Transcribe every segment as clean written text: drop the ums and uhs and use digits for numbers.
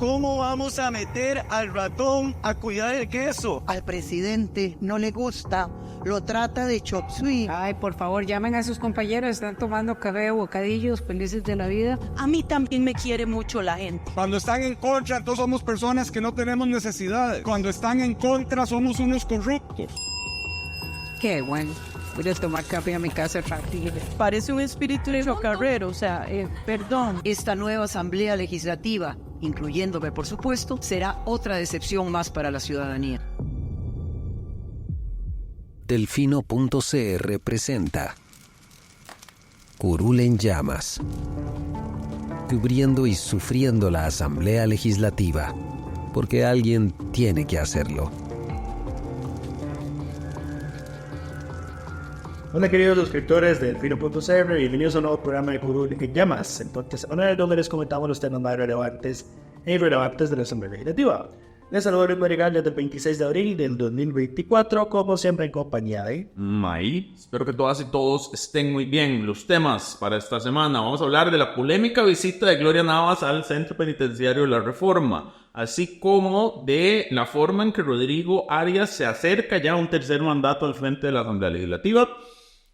¿Cómo vamos a meter al ratón a cuidar el queso? Al presidente no le gusta, lo trata de chop suey. Ay, por favor, llamen a sus compañeros, están tomando café o bocadillos, felices de la vida. A mí también me quiere mucho la gente. Cuando están en contra, entonces somos personas que no tenemos necesidad. Cuando están en contra, somos unos corruptos. Qué bueno. Voy a tomar café a mi casa rápido. Parece un espíritu de chocarrero, o sea, perdón. Esta nueva asamblea legislativa, incluyéndome por supuesto, será otra decepción más para la ciudadanía. Delfino.cr presenta Curul en llamas, cubriendo y sufriendo la Asamblea Legislativa, porque alguien tiene que hacerlo. Hola queridos suscriptores de Delfino.cr, bienvenidos a un nuevo programa de Curul en llamas. Entonces, ahora donde les comentamos los temas más relevantes e irrelevantes de la Asamblea Legislativa. Les saludo Luis Marigal desde el 26 de abril del 2024, como siempre en compañía de... May. Espero que todas y todos estén muy bien. Los temas para esta semana. Vamos a hablar de la polémica visita de Gloria Navas al Centro Penitenciario de la Reforma, así como de la forma en que Rodrigo Arias se acerca ya a un tercer mandato al frente de la Asamblea Legislativa.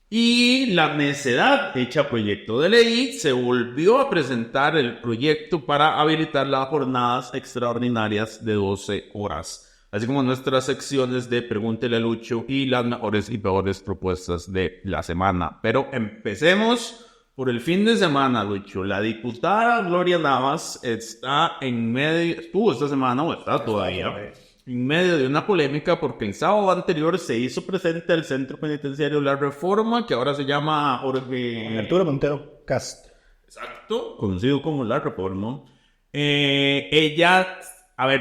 Y la necedad hecha proyecto de ley, se volvió a presentar el proyecto para habilitar las jornadas extraordinarias de 12 horas, así como nuestras secciones de Pregúntele a Lucho y las mejores y peores propuestas de la semana. Pero empecemos por el fin de semana, Lucho. La diputada Gloria Navas estuvo esta semana, o está todavía, en medio de una polémica porque el sábado anterior se hizo presente al Centro Penitenciario La Reforma, que ahora se llama Arturo Montero Cast. Exacto, conocido como La Reforma. Ella,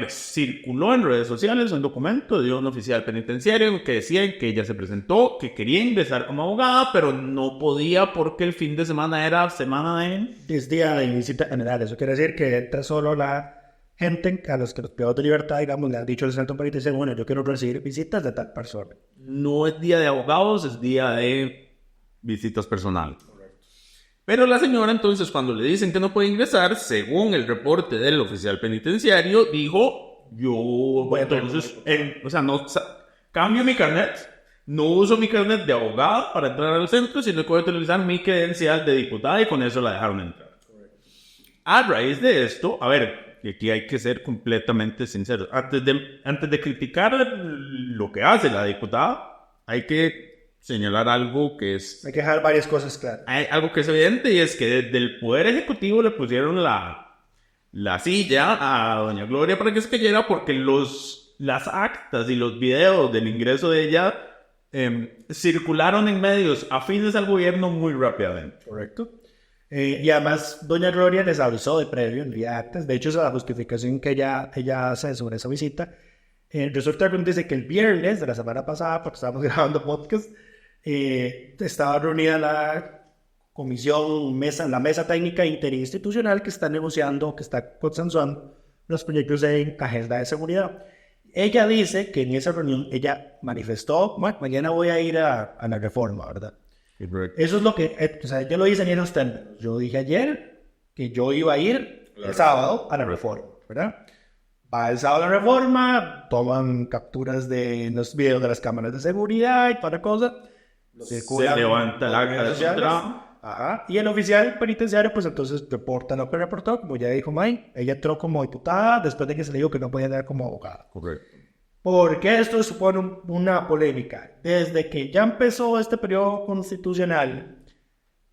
circuló en redes sociales un documento de un oficial penitenciario que decía que ella se presentó, que quería ingresar como abogada, pero no podía porque el fin de semana era semana de... Es día de visita general, eso quiere decir que entra solo la gente a los que los privados de libertad, digamos, le han dicho al centro penitenciario, bueno, yo quiero recibir visitas de tal persona. No es día de abogados, es día de visitas personales. Correcto. Pero la señora entonces, cuando le dicen que no puede ingresar, según el reporte del oficial penitenciario, dijo, cambio mi carnet, no uso mi carnet de abogada para entrar al centro, sino que voy a utilizar mi credencial de diputada, y con eso la dejaron entrar. Correcto. A raíz de esto, y aquí hay que ser completamente sinceros. Antes de criticar lo que hace la diputada, hay que señalar algo que es... Hay que dejar varias cosas claras. Hay algo que es evidente, y es que desde el Poder Ejecutivo le pusieron la silla a doña Gloria para que se cayera, porque las actas y los videos del ingreso de ella circularon en medios afines al gobierno muy rápidamente. Correcto. Y además, doña Gloria les avisó de previo, envía actas. De hecho, esa es la justificación que ella hace sobre esa visita. Resulta que dice que el viernes de la semana pasada, porque estábamos grabando podcast, estaba reunida la la mesa técnica interinstitucional que está negociando, que está consensuando los proyectos de agenda de seguridad. Ella dice que en esa reunión ella manifestó, bueno, mañana voy a ir a la Reforma, ¿verdad? Eso es lo que, yo lo hice en esos términos. Yo dije ayer que yo iba a ir el sábado a la Reforma, ¿verdad? Va el sábado a la Reforma, toman capturas de los videos de las cámaras de seguridad y toda la cosa. Se levanta la acta. Y el oficial penitenciario, pues entonces reporta lo que reportó, como ya dijo May. Ella entró como diputada después de que se le dijo que no podía entrar como abogada. Correcto. Porque esto supone una polémica. Desde que ya empezó este periodo constitucional,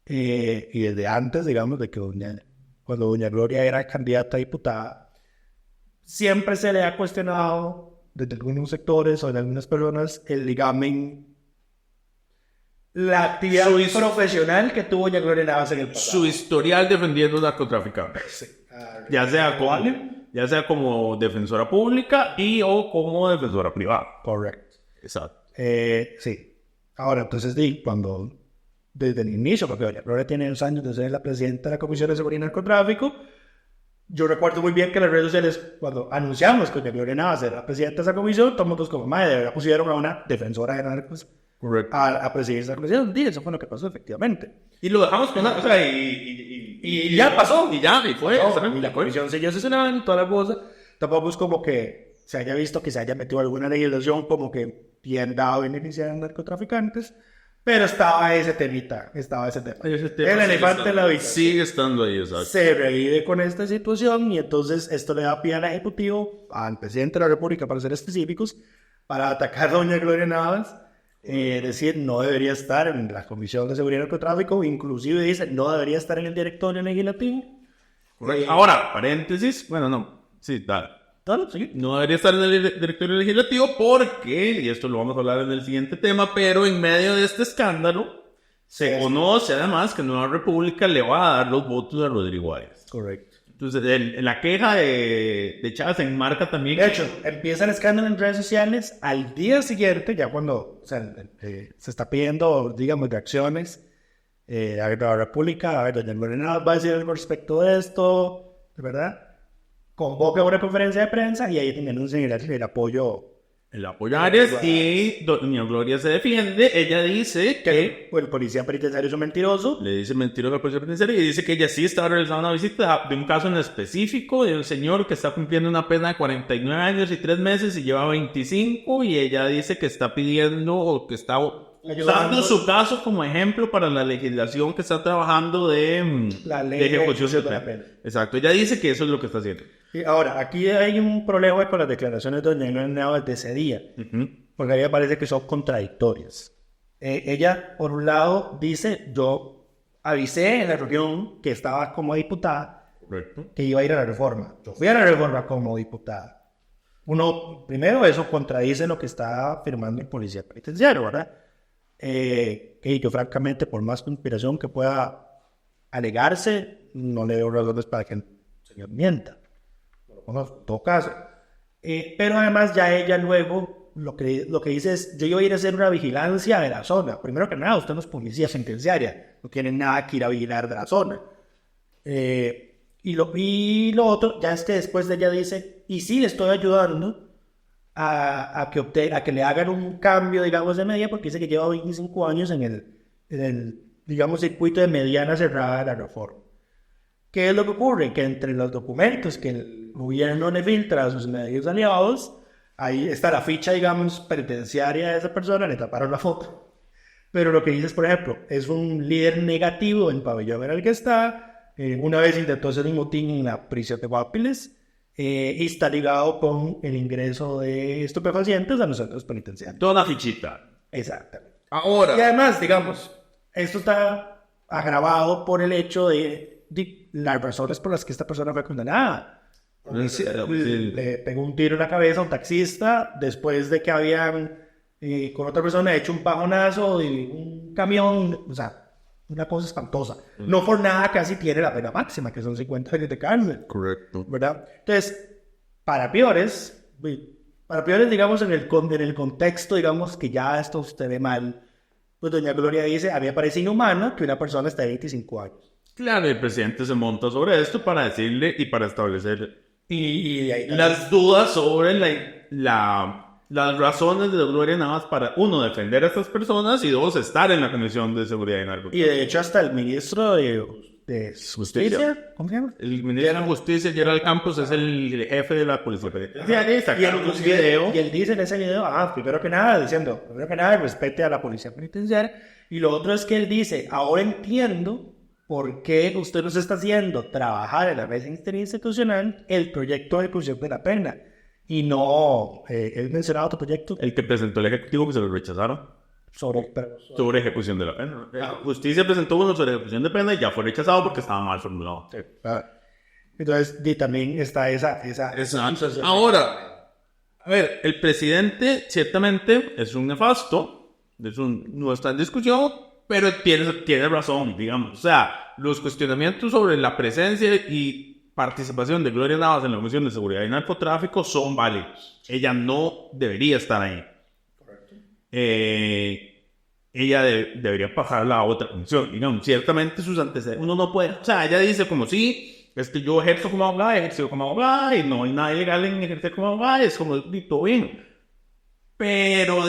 y desde antes, digamos, de que cuando doña Gloria era candidata a diputada, siempre se le ha cuestionado desde algunos sectores o de algunas personas el ligamen, la actividad profesional que tuvo doña Gloria Navas en el pasado. Su historial defendiendo narcotraficantes. Sí. Ya sea como defensora pública o como defensora privada. Correcto. Exacto. Sí. Ahora, entonces, cuando desde el inicio, porque doña Gloria tiene 2 años de ser la presidenta de la Comisión de Seguridad y Narcotráfico, yo recuerdo muy bien que en las redes sociales, cuando anunciamos que doña Gloria Navas era la presidenta de esa comisión, todos como, madre, de verdad pusieron a una defensora de narcos Correcto. a presidir esa comisión. Y eso fue lo que pasó, efectivamente. Y lo dejamos con o sea, y ya pasó. Y ya, y fue. No, y la comisión siguió sesionando y toda la cosa. Tampoco es como que se haya visto que se haya metido alguna legislación como que bien dado beneficiar a narcotraficantes, pero estaba ese temita, El elefante en la habitación sigue estando ahí, exacto. se revive con esta situación y entonces esto le da pie al Ejecutivo, al Presidente de la República, para ser específicos, para atacar a doña Gloria Navas, decir, no debería estar en la Comisión de Seguridad y Narcotráfico, inclusive dice, no debería estar en el directorio legislativo. Ahora, paréntesis, bueno, no, sí, dale. No debería estar en el directorio legislativo porque, y esto lo vamos a hablar en el siguiente tema, pero en medio de este escándalo se conoce además que Nueva República le va a dar los votos a Rodrigo Arias. Correcto. Entonces, la queja de Chávez se enmarca también. De hecho, empieza el escándalo en redes sociales al día siguiente, ya cuando se está pidiendo, digamos, reacciones a la República, a ver, doña Morena va a decir algo respecto de esto, ¿verdad? Convoca una conferencia de prensa y ahí anuncian el apoyo. El apoyo a Arias y doña Gloria se defiende. Ella dice que el policía penitenciario es un mentiroso. Le dice mentiroso al policía penitenciario y dice que ella sí estaba realizando una visita de un caso en específico de un señor que está cumpliendo una pena de 49 años y 3 meses y lleva 25 y ella dice que está pidiendo o que está usando su caso como ejemplo para la legislación que está trabajando de la ley de ejecución de la pena. Exacto, ella dice que eso es lo que está haciendo. Y ahora, aquí hay un problema con las declaraciones de doña Gloria Navas de ese día, porque a mí me parece que son contradictorias. Ella, por un lado, dice, yo avisé en la reunión que estaba como diputada, correcto, que iba a ir a la reforma. Yo fui a la reforma como diputada. Primero, eso contradice lo que está afirmando el policía penitenciario, ¿verdad? Que yo, francamente, por más conspiración que pueda alegarse, no le veo razones para que el señor mienta. En todo caso. Pero además ya ella luego lo que dice es, yo iba a ir a hacer una vigilancia de la zona. Primero que nada, usted no es policía penitenciaria, no tiene nada que ir a vigilar de la zona. Y lo otro, ya es que después de ella dice, y sí le estoy ayudando a que le hagan un cambio, digamos, de medida, porque dice que lleva 25 años en el digamos, circuito de mediana cerrada de la reforma. ¿Qué es lo que ocurre? Que entre los documentos que el gobierno le filtra a sus medios aliados, ahí está la ficha, digamos, penitenciaria de esa persona, le taparon la foto. Pero lo que dice es, por ejemplo, es un líder negativo en el pabellón en el que está, una vez intentó hacer un motín en la prisión de Guapiles, y está ligado con el ingreso de estupefacientes a los centros penitenciarios. Toda la fichita. Exactamente. Ahora. Y además, digamos, esto está agravado por el hecho de las razones por las que esta persona fue condenada. Le pegó un tiro en la cabeza a un taxista después de que habían con otra persona hecho un pajonazo y un camión, o sea, una cosa espantosa. No por nada casi tiene la pena máxima, que son 50 años de cárcel. Correcto. ¿Verdad? Entonces, para peores, digamos, en el contexto, digamos, que ya esto usted ve mal, pues doña Gloria dice, a mí me parece inhumano que una persona esté de 25 años. Claro, el presidente se monta sobre esto para decirle y para establecer y ahí las dudas sobre las razones de Gloria Navas para, uno, defender a estas personas y dos, estar en la Comisión de Seguridad y Narcotráfico. Y de hecho hasta el ministro de Justicia, ¿cómo se llama? El ministro de Justicia, Gerald Campos, es el jefe de la policía penitenciaria. Y él dice en ese video, primero que nada, respete a la policía penitenciaria. Y lo otro es que él dice, ahora entiendo por qué usted nos está haciendo trabajar en la mesa interinstitucional el proyecto de ejecución de la pena. Y no, él mencionaba otro proyecto. El que presentó el Ejecutivo que se lo rechazaron. Sobre ejecución de la pena. Justicia presentó uno sobre ejecución de pena y ya fue rechazado porque estaba mal formulado. Sí. Entonces, también está esa Ahora, a ver, el presidente ciertamente es un nefasto, no está en discusión, pero tiene razón, digamos. O sea, los cuestionamientos sobre la presencia y participación de Gloria Navas en la Comisión de Seguridad y Narcotráfico son válidos. Ella no debería estar ahí. Correcto. Ella debería pasar a la otra comisión. Digamos, ciertamente sus antecedentes, uno no puede. O sea, ella dice como sí, yo ejerzo como abogada, y no hay nada ilegal en ejercer como abogada, es como todo bien. Pero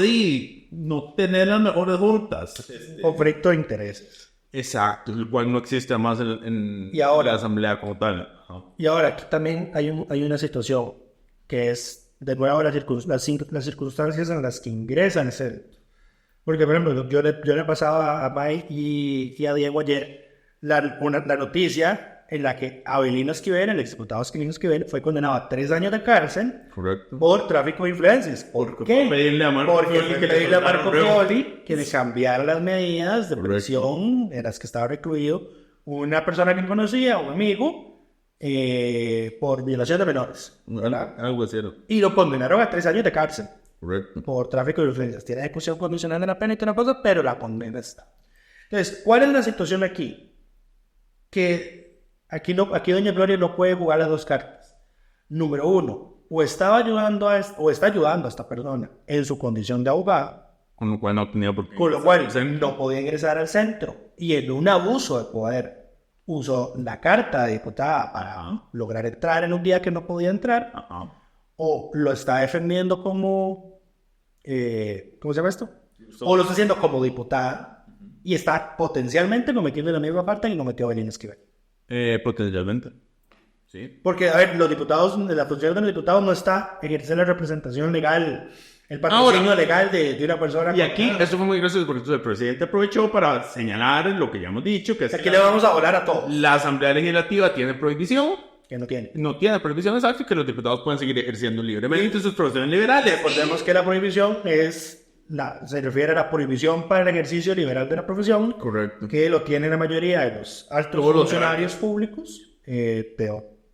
no tener las mejores juntas. Conflicto de intereses. Exacto, el cual no existe más en Y ahora- la asamblea como tal. Ajá. Y ahora aquí también hay una situación que es, de nuevo, las circunstancias en las que ingresan ese evento. Porque, por ejemplo, yo le pasaba a Mike y a Diego ayer la noticia en la que Abelino Esquivel, el exdiputado Abelino Esquivel, fue condenado a 3 años de cárcel Correcto. por tráfico de influencias. ¿Por qué? Por pedirle a Marco Porque Fioli que le pedirle a Marco soltaran un Fioli que le cambiara las medidas de Correcto. prisión en las que estaba recluido una persona que conocía, un amigo, por violación de menores. ¿verdad? Algo así era. Y lo condenaron a 3 años de cárcel Correcto. por tráfico de influencias. Tiene ejecución condicional de la pena y toda una cosa, pero la condena está. Entonces, ¿cuál es la situación aquí? Que aquí doña Gloria no puede jugar las dos cartas. Número uno, o está ayudando a esta persona en su condición de abogado, Con lo cual no tenía por qué. con lo cual no podía ingresar al centro, y en un abuso de poder usó la carta de diputada para lograr entrar en un día que no podía entrar, Ajá. o lo está defendiendo como, ¿cómo se llama esto? O lo está haciendo como diputada y está potencialmente cometiendo la misma falta que cometió Belín Esquivel. Potencialmente. Sí. Porque, a ver, los diputados, la función de los diputados no está ejercer la representación legal, el patrocinio legal de una persona. Y aquí, esto fue muy gracioso porque entonces el presidente aprovechó para señalar lo que ya hemos dicho, que es Aquí que le vamos a volar a todos. la Asamblea Legislativa tiene prohibición, Que no tiene. no tiene prohibición exacta y que los diputados pueden seguir ejerciendo libremente sus profesiones liberales. Recordemos que la prohibición se refiere a la prohibición para el ejercicio liberal de la profesión, Correcto. que lo tienen la mayoría de los altos Todos los funcionarios públicos,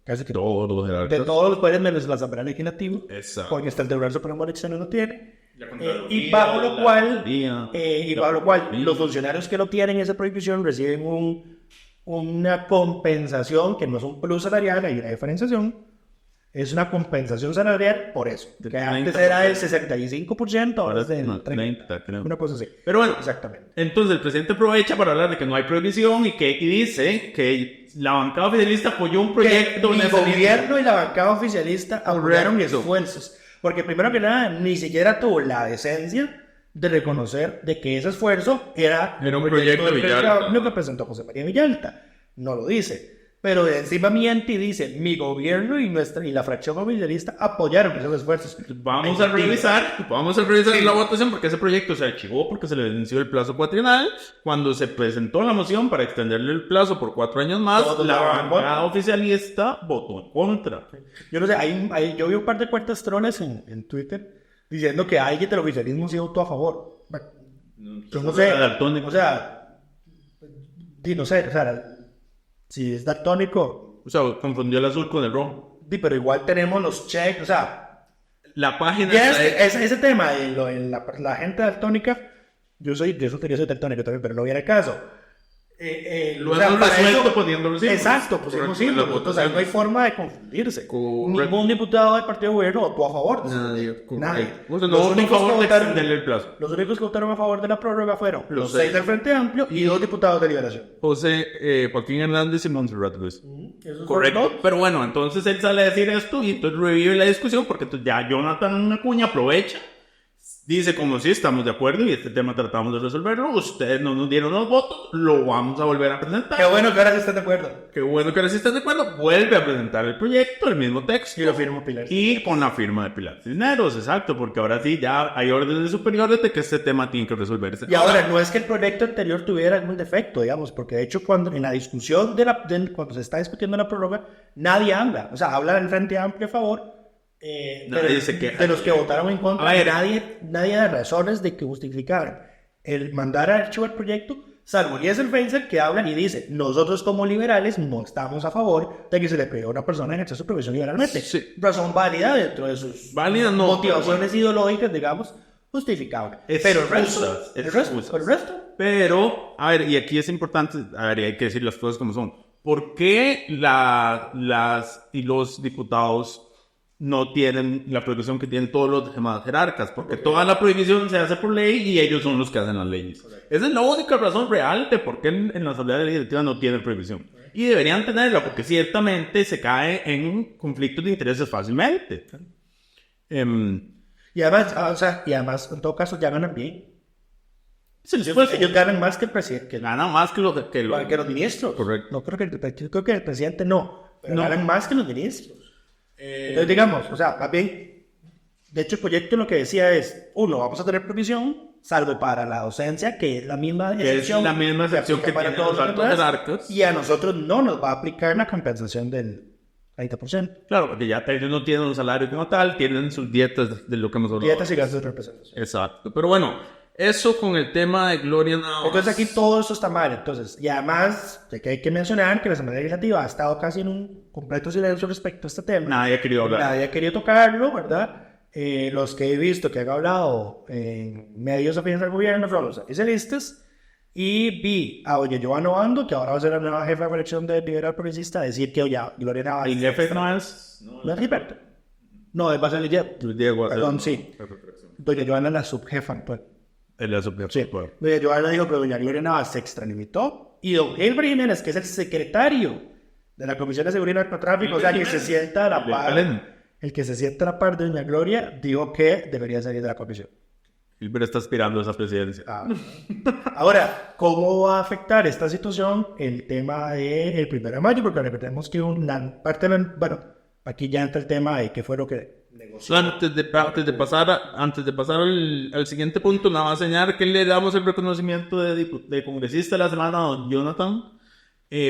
casi que Todos los de jerarcas. todos los poderes menos la Asamblea Legislativa, Exacto. porque hasta el Tribunal Supremo de Elecciones no tiene. La Contraloría, Y bajo lo cual, la los funcionarios que lo tienen esa prohibición reciben una compensación que no es un plus salarial, hay una diferenciación, es una compensación salarial por eso, que antes era del 65%, ahora es del 30%, creo. una cosa así. Pero bueno, Exactamente. entonces el presidente aprovecha para hablar de que no hay prohibición y dice que la bancada oficialista apoyó un proyecto Que en el ese gobierno y la bancada oficialista apoyaron Correcto. esfuerzos, porque primero que nada ni siquiera tuvo la decencia de reconocer de que ese esfuerzo era un proyecto de Villalta. lo que presentó José María Villalta. No lo dice, pero encima miente y dice mi gobierno y la fracción oficialista apoyaron esos esfuerzos. Vamos a revisar la votación porque ese proyecto se archivó porque se le venció el plazo cuatrienal. Cuando se presentó la moción para extenderle el plazo por 4 años más, Todos la votaron en bancada oficialista votó en contra. Yo no sé, yo vi un par de cuartastrones en Twitter diciendo que alguien del oficialismo se votó a favor. Bueno, yo no sé, Daltónico. o sea, no sé, o sea, si es daltónico, O sea, confundió el azul con el rojo. pero igual tenemos los checks, o sea, La página ya está ese tema de la gente daltónica, yo soy daltónico también, pero no viene el caso. Lo O sea, hemos para resuelto eso- poniendo los símbolos. Exacto, pusimos Correcto, símbolos. las O sea, no hay forma de confundirse. Correcto. Ningún diputado del partido de gobierno votó a favor. Nadie. Nadie. O sea, no Los votó a únicos favor que de votaron- extenderle el plazo. Los únicos que votaron a favor de la prórroga fueron Los los 6 seis. del Frente Amplio y 2 diputados de Liberación. José Joaquín Hernández y Montserrat Luis. Esos Correcto. fueron dos. Pero bueno, entonces él sale a decir esto y entonces revive la discusión porque entonces ya Jonathan Acuña aprovecha. Dice como si estamos de acuerdo y este tema tratamos de resolverlo. Ustedes no nos dieron los votos, lo vamos a volver a presentar. Qué bueno que ahora sí están de acuerdo. Qué bueno que ahora sí están de acuerdo. Vuelve a presentar el proyecto, el mismo texto. Y lo firmó Pilar. Y con la firma de Pilar Cisneros, exacto, porque ahora sí ya hay órdenes superiores de que este tema tiene que resolverse. Y ahora, no es que el proyecto anterior tuviera algún defecto, digamos, porque de hecho cuando en la discusión cuando se está discutiendo la prórroga, nadie habla. O sea, habla del Frente Amplio a favor. Nadie se queja. De los que votaron en contra, A ver. nadie da razones de que justificaran el mandar a archivo el proyecto, salvo Eliezer Feinstein, que habla y dice, nosotros como liberales no estamos a favor de que se le pegue a una persona ejercer su profesión liberalmente. Sí. Razón válida dentro de sus Válida no, motivaciones ideológicas, digamos, justificables. Pero el resto, Pero, a ver, y aquí es importante, a ver, y hay que decir las cosas como son. ¿Por qué los diputados no tienen la prohibición que tienen todos los demás jerarcas? Porque toda la prohibición se hace por ley y ellos son los que hacen las leyes. Esa es la única razón real de por qué en la Asamblea Legislativa no tienen prohibición. Y deberían tenerla porque ciertamente se cae en conflictos de intereses fácilmente. Y además, en todo caso, ya ganan bien. Ellos ganan más que el presidente. Gana más que Que los ministros. Correcto. No creo que creo que el presidente no. Pero No. ganan más que los ministros. Entonces, digamos, o sea, más bien, de hecho, el proyecto lo que decía es, uno, vamos a tener provisión, salvo para la docencia, que es la misma excepción. la misma excepción que para tienen todos los los altos demás, jerarcas. y a nosotros no nos va a aplicar la compensación del 30%. Claro, porque ya ellos no tienen un salario como tal, tienen sus dietas de lo que hemos hablado. Dietas y gastos de representación. Exacto. Pero bueno, eso con el tema de Gloria Navas. Entonces aquí todo eso está mal. Entonces, y además, de que hay que mencionar que la Asamblea Legislativa ha estado casi en un completo silencio respecto a este tema. Nadie ha querido hablar. Nadie ha querido tocarlo, ¿verdad? Los que he visto que han hablado en medios afines al gobierno son los oficialistas. Y vi a doña Joana Obando, que ahora va a ser la nueva jefa de colección de Liberal Progresista, decir que ya Gloria Navas... ¿Y jefe no es? ¿No es Gilberto? No, va a ser Diego. Perdón, sí. Doña Joana es la subjefa actual. Él es su Sí, doña Joana dijo que doña Gloria Navas se extralimitó y don Gilbert Jiménez, que es el secretario de la Comisión de Seguridad y Narcotráfico, o sea, que se sienta a la par, el que se sienta a la par de doña Gloria, dijo que debería salir de la comisión. Gilbert está aspirando a esa presidencia. Ahora, ¿cómo va a afectar esta situación el tema del 1 de mayo? Porque recordemos que una parte de bueno, aquí ya entra el tema de qué fue lo que negoció. Antes de pasar al siguiente punto, nada más señalar que le damos el reconocimiento de congresista de la semana a don Jonathan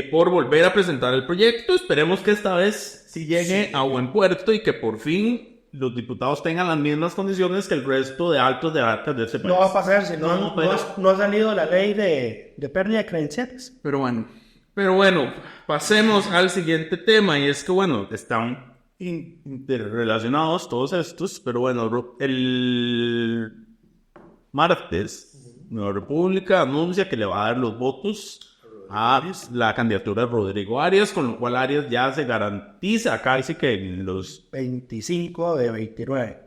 por volver a presentar el proyecto. Esperemos que esta vez sí llegue a buen puerto y que por fin los diputados tengan las mismas condiciones que el resto de altos jerarcas de este país. No va a pasar si no ha salido la ley de pérdida de credenciales. Pero bueno, pasemos al siguiente tema, y es que bueno, están interrelacionados todos estos, pero bueno, el martes Nueva República anuncia que le va a dar los votos a la candidatura de Rodrigo Arias, con lo cual Arias ya se garantiza casi que en los 25 de 29.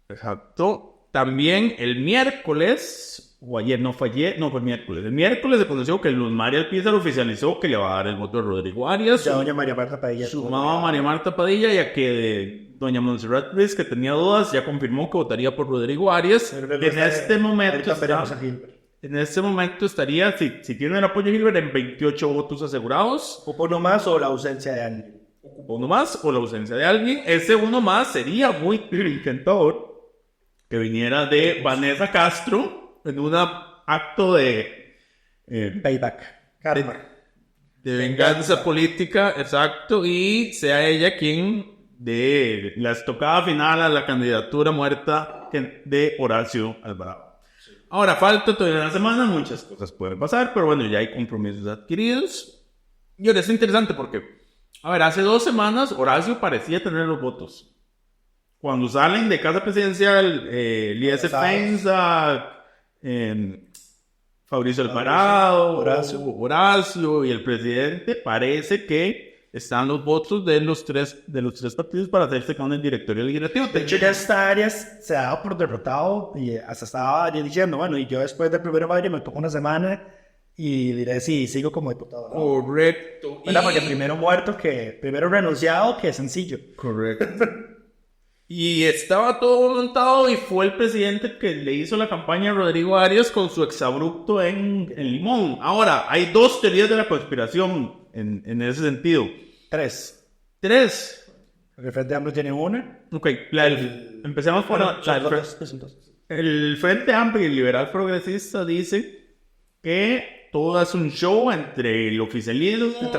Exacto. También el miércoles, o ayer, fue el miércoles. El miércoles se conoció que Luz María Alpizar oficializó que le va a dar el voto a Rodrigo Arias. Ya doña María Marta Padilla. Su mamá María Marta Padilla, ya que doña Montserrat Ruiz, que tenía dudas, ya confirmó que votaría por Rodrigo Arias. En este momento estaría, si tiene el apoyo de Gilbert, en 28 votos asegurados. O por uno más o la ausencia de alguien. Uno más o la ausencia de alguien. Ese uno más sería muy tentador que viniera de Vanessa Castro en un acto de payback, karma. De venganza política, exacto, y sea ella quien de la estocada final a la candidatura muerta de Horacio Alvarado. Ahora, falta todavía una semana, muchas cosas pueden pasar, pero bueno, ya hay compromisos adquiridos. Y ahora es interesante porque, a ver, hace 2 semanas Horacio parecía tener los votos. Cuando salen de casa presidencial, Eliezer Penza, Fabricio Alvarado, Horacio y el presidente, parece que están los votos de los tres partidos para hacerse con el directorio legislativo. De hecho, ya esta Arias se ha dado por derrotado y hasta estaba diciendo, bueno, y yo después del 1 de mayo me tomo una semana y diré si sigo como diputado, ¿no? Correcto. Porque primero renunciado que sencillo. Correcto. Y estaba todo montado y fue el presidente que le hizo la campaña a Rodrigo Arias con su exabrupto en Limón. Ahora, hay 2 teorías de la conspiración en ese sentido. 3. El Frente Amplio tiene una. Ok, empecemos por el Frente Amplio y el Liberal Progresista dice que todo es un show entre el oficialismo,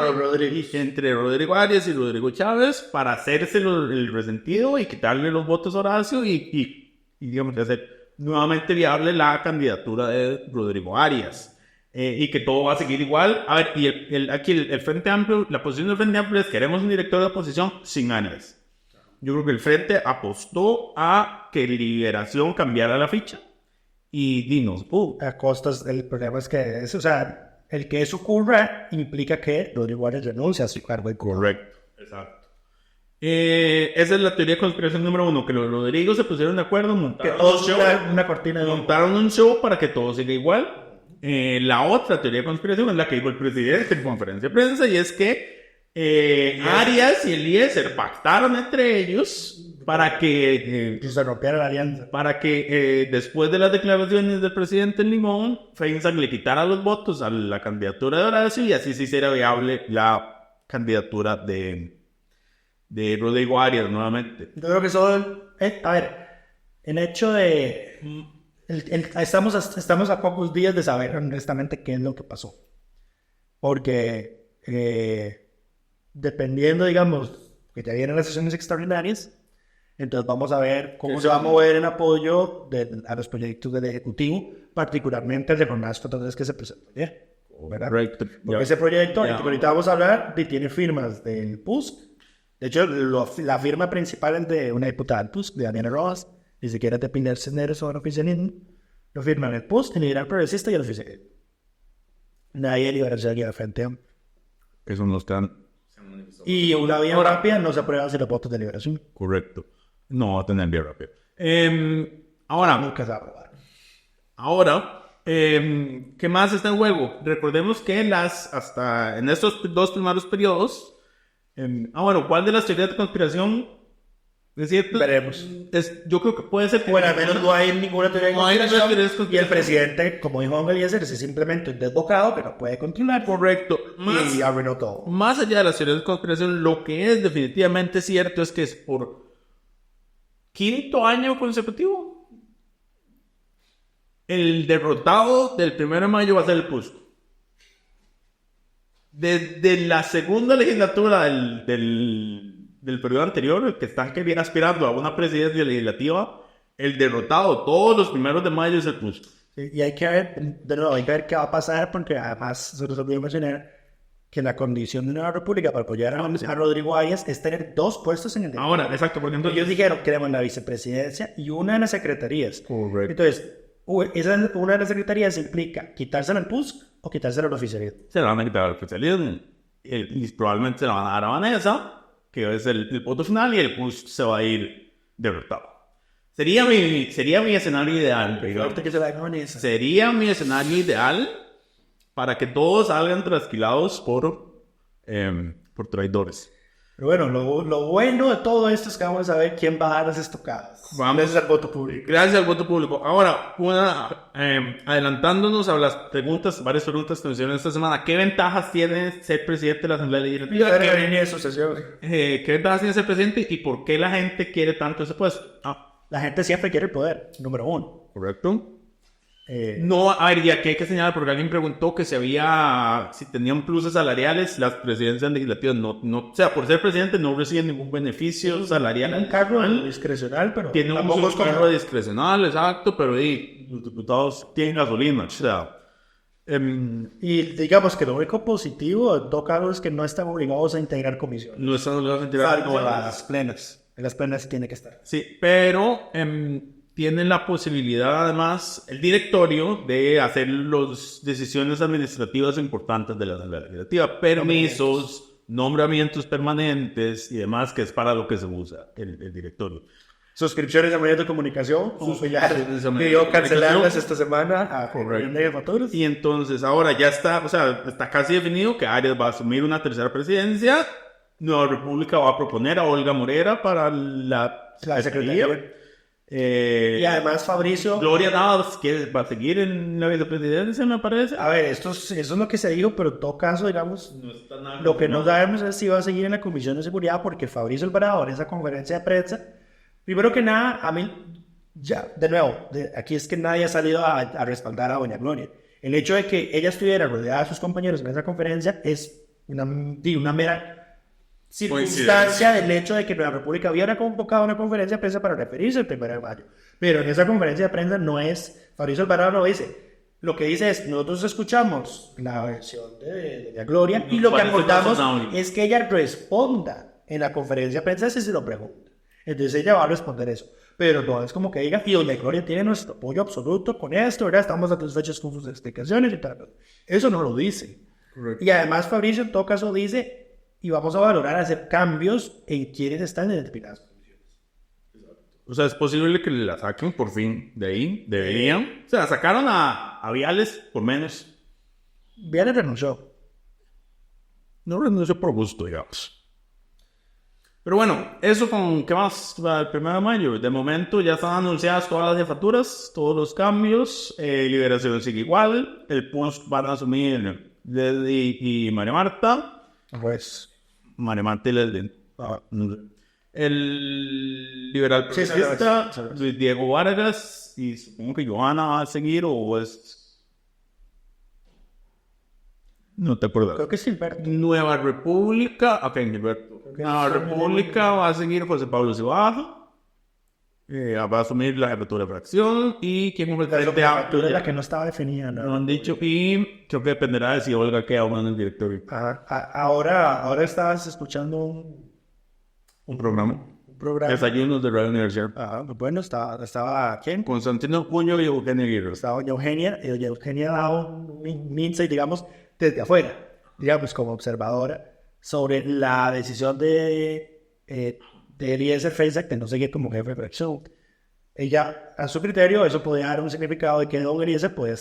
entre Rodrigo Arias y Rodrigo Chávez para hacerse el resentido y quitarle los votos a Horacio y digamos, hacer nuevamente viable la candidatura de Rodrigo Arias. Y que todo va a seguir igual. A ver, y aquí el Frente Amplio, la posición del Frente Amplio es: queremos un director de oposición sin Arias. Yo creo que el Frente apostó a que Liberación cambiara la ficha y dinos, a costas, el problema es que el que eso ocurra implica que Rodrigo Arias renuncia a su cargo. Correcto, exacto. Esa es la teoría de conspiración número 1, que los Rodrigos se pusieron de acuerdo, montaron un show para que todo siga igual. La otra teoría de conspiración es la que dijo el presidente en conferencia de prensa, y es que Arias y Eliezer pactaron entre ellos para que Que se rompiera la alianza. después de las declaraciones del presidente Limón, Feinsack le quitara los votos a la candidatura de Horacio y así se hiciera viable la candidatura de Rodrigo Arias nuevamente. Yo creo que solo, a ver, el hecho de, estamos a pocos días de saber honestamente qué es lo que pasó. Porque dependiendo, digamos, que ya vienen las sesiones extraordinarias, entonces vamos a ver cómo se va a mover en apoyo a los proyectos del Ejecutivo, particularmente el de jornadas totales que se presentó ayer. ¿Verdad? Correcto. Porque ese proyecto, el que ahorita vamos a hablar, tiene firmas del PUSC. De hecho, la firma principal es de una diputada del PUSC, de Daniela Rojas, ni siquiera de Pilar Cisneros o el oficialismo. Lo firman el PUSC, el Liberal Progresista y el oficialismo. Nadie Liberación y el Frente Amplio. Eso no está Y una vía rápida no se aprueba sin los votos de Liberación. correcto. No va a tener vía rápida. Ahora, Nunca se va a aprobar. ¿qué más está en juego? Recordemos que hasta en estos 2 primeros periodos, ¿cuál de las teorías de conspiración es cierto? Veremos. Yo creo que puede ser que... Bueno, al menos no hay ninguna teoría de No hay conspiración. teorías de conspiración. Y el presidente, como dijo Juan Eliezer, es simplemente un desbocado que no puede controlar. Correcto. Y arruinó todo. Más allá de las teorías de conspiración, lo que es definitivamente cierto es que es por 5º año consecutivo el derrotado del 1 de mayo va a ser el PUSC. Desde la segunda legislatura del periodo anterior, el que están que viene aspirando a una presidencia legislativa, el derrotado todos los 1 de mayo es el PUSC. Sí, y hay que ver, de nuevo, hay que ver qué va a pasar, porque además nosotros olvidamos mencionar que la condición de una república para apoyar a Rodrigo Arias es tener 2 puestos en el directorio. Ahora, exacto, por ejemplo, Ellos dijeron, queremos la vicepresidencia y una en las secretarías. Correcto. Entonces, una de las secretarías implica quitársela al PUSC o quitársela al oficialismo. se la van a quitar al oficialismo y probablemente se la van a dar a Vanessa, que es el voto final, y el PUSC se va a ir derrotado. Sería mi escenario ideal. Ahorita que se la den a Vanessa. Sería mi escenario ideal para que todos salgan trasquilados por traidores. Pero bueno, lo bueno de todo esto es que vamos a ver quién va a dar las estocadas. Gracias al voto público. Gracias al voto público. Ahora, adelantándonos a las preguntas, varias preguntas que me hicieron esta semana. ¿Qué ventajas tiene ser presidente de la Asamblea Legislativa? ¿Qué ventajas tiene ser presidente y por qué la gente quiere tanto ese puesto? La gente siempre quiere el poder, número 1. Correcto. No, a ver, y aquí hay que señalar, porque alguien preguntó que si tenían pluses salariales, las presidencias legislativas o sea, por ser presidente no reciben ningún beneficio salarial. Un cargo discrecional, pero Tiene un cargo discrecional, exacto, pero los diputados tienen gasolina, o sea. y digamos que lo único positivo en todo caso es que no están obligados a integrar comisiones. No están obligados a integrar Salvo las plenas. En las plenas sí tiene que estar. Sí, pero tienen la posibilidad, además, el directorio de hacer las decisiones administrativas importantes de la Asamblea Legislativa, permisos, nombramientos permanentes y demás, que es para lo que se usa el directorio. Suscripciones a medios de comunicación. Pidió cancelarlas esta semana a Futuros. Y entonces ahora ya está, o sea, está casi definido que Arias va a asumir una tercera presidencia. Nueva República va a proponer a Olga Morera para la secretaría. Y además Fabricio... Gloria Navas, que va a seguir en la vicepresidencia, me parece. A ver, eso es lo que se dijo, pero en todo caso, digamos, lo que no sabemos es si va a seguir en la Comisión de Seguridad, porque Fabricio Alvarado en esa conferencia de prensa, primero que nada, a mí, ya, de nuevo, aquí es que nadie ha salido a respaldar a doña Gloria. El hecho de que ella estuviera rodeada de sus compañeros en esa conferencia es una mera circunstancia del hecho de que la República hubiera convocado una conferencia de prensa para referirse al 1 de mayo. Pero en esa conferencia de prensa no es, Fabricio Alvarado no dice, lo que dice es, nosotros escuchamos la versión de doña Gloria y lo que acordamos es que ella responda en la conferencia de prensa si se lo pregunta. Entonces ella va a responder eso. Pero no es como que diga, y doña Gloria tiene nuestro apoyo absoluto con esto, ¿verdad? Estamos satisfechos con sus explicaciones y tal. Eso no lo dice. Correcto. Y además Fabricio en todo caso dice, y vamos a valorar hacer cambios en quienes están en determinadas condiciones. O sea, es posible que la saquen por fin de ahí, deberían. O sea, sacaron a Viales por menos. Viales renunció. No renunció por gusto, digamos. Pero bueno, eso con, ¿qué más? Para el 1 de mayo, de momento ya están anunciadas todas las jefaturas, todos los cambios, Liberación sigue igual, el post van a asumir Leslie y María Marta, Pues, María Marta y Leslie, no sé. El liberal Sí, progresista, sí. Luis Diego Vargas, y supongo que Johanna va a seguir, o es... No te acuerdas. creo que sí, Alberto. Nueva República, ok, Gilberto. Nueva República va a seguir José Pablo Cibaja, va a asumir la jefatura de fracción, y quién es el presidente La la que no estaba definida, ¿no? no han dicho, y creo que dependerá de si Olga queda o no en el directorio. Ajá. Ahora estabas escuchando Un programa. un programa. Desayunos de Radio Universidad. Ajá, bueno, estaba ¿quién? Constantino Puño y Eugenio Aguirre. Estaba doña Eugenia, y doña Eugenia daba un insight, digamos, desde afuera, digamos, como observadora, sobre la decisión de Eliezer Feinsack de no seguir como jefe de fracción. Ella, a su criterio, eso podía dar un significado de que don Eliezer podía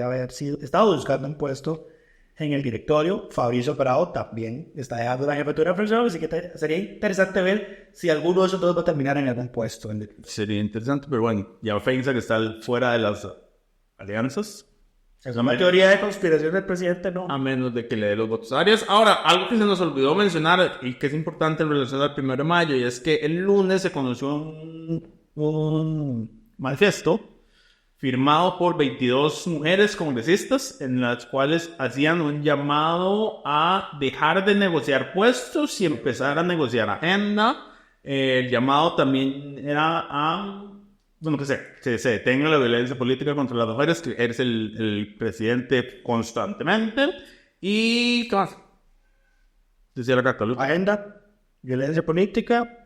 haber estado buscando un puesto en el directorio. Fabricio Prado también está dejando la jefatura de fracción, así que sería interesante ver si alguno de esos dos va a terminar en algún puesto. Sería interesante, pero bueno, ya Feinsack está fuera de las alianzas. Es una teoría de conspiración del presidente, ¿no? A menos de que le dé los votos a Arias. Ahora, algo que se nos olvidó mencionar y que es importante en relación al 1 de mayo, y es que el lunes se conoció un manifiesto firmado por 22 mujeres congresistas en las cuales hacían un llamado a dejar de negociar puestos y empezar a negociar agenda. El llamado también era a... Bueno, que se detenga la violencia política contra las mujeres que ejerce el presidente constantemente. ¿Y qué más? Decía la carta, Luz. Agenda, violencia política,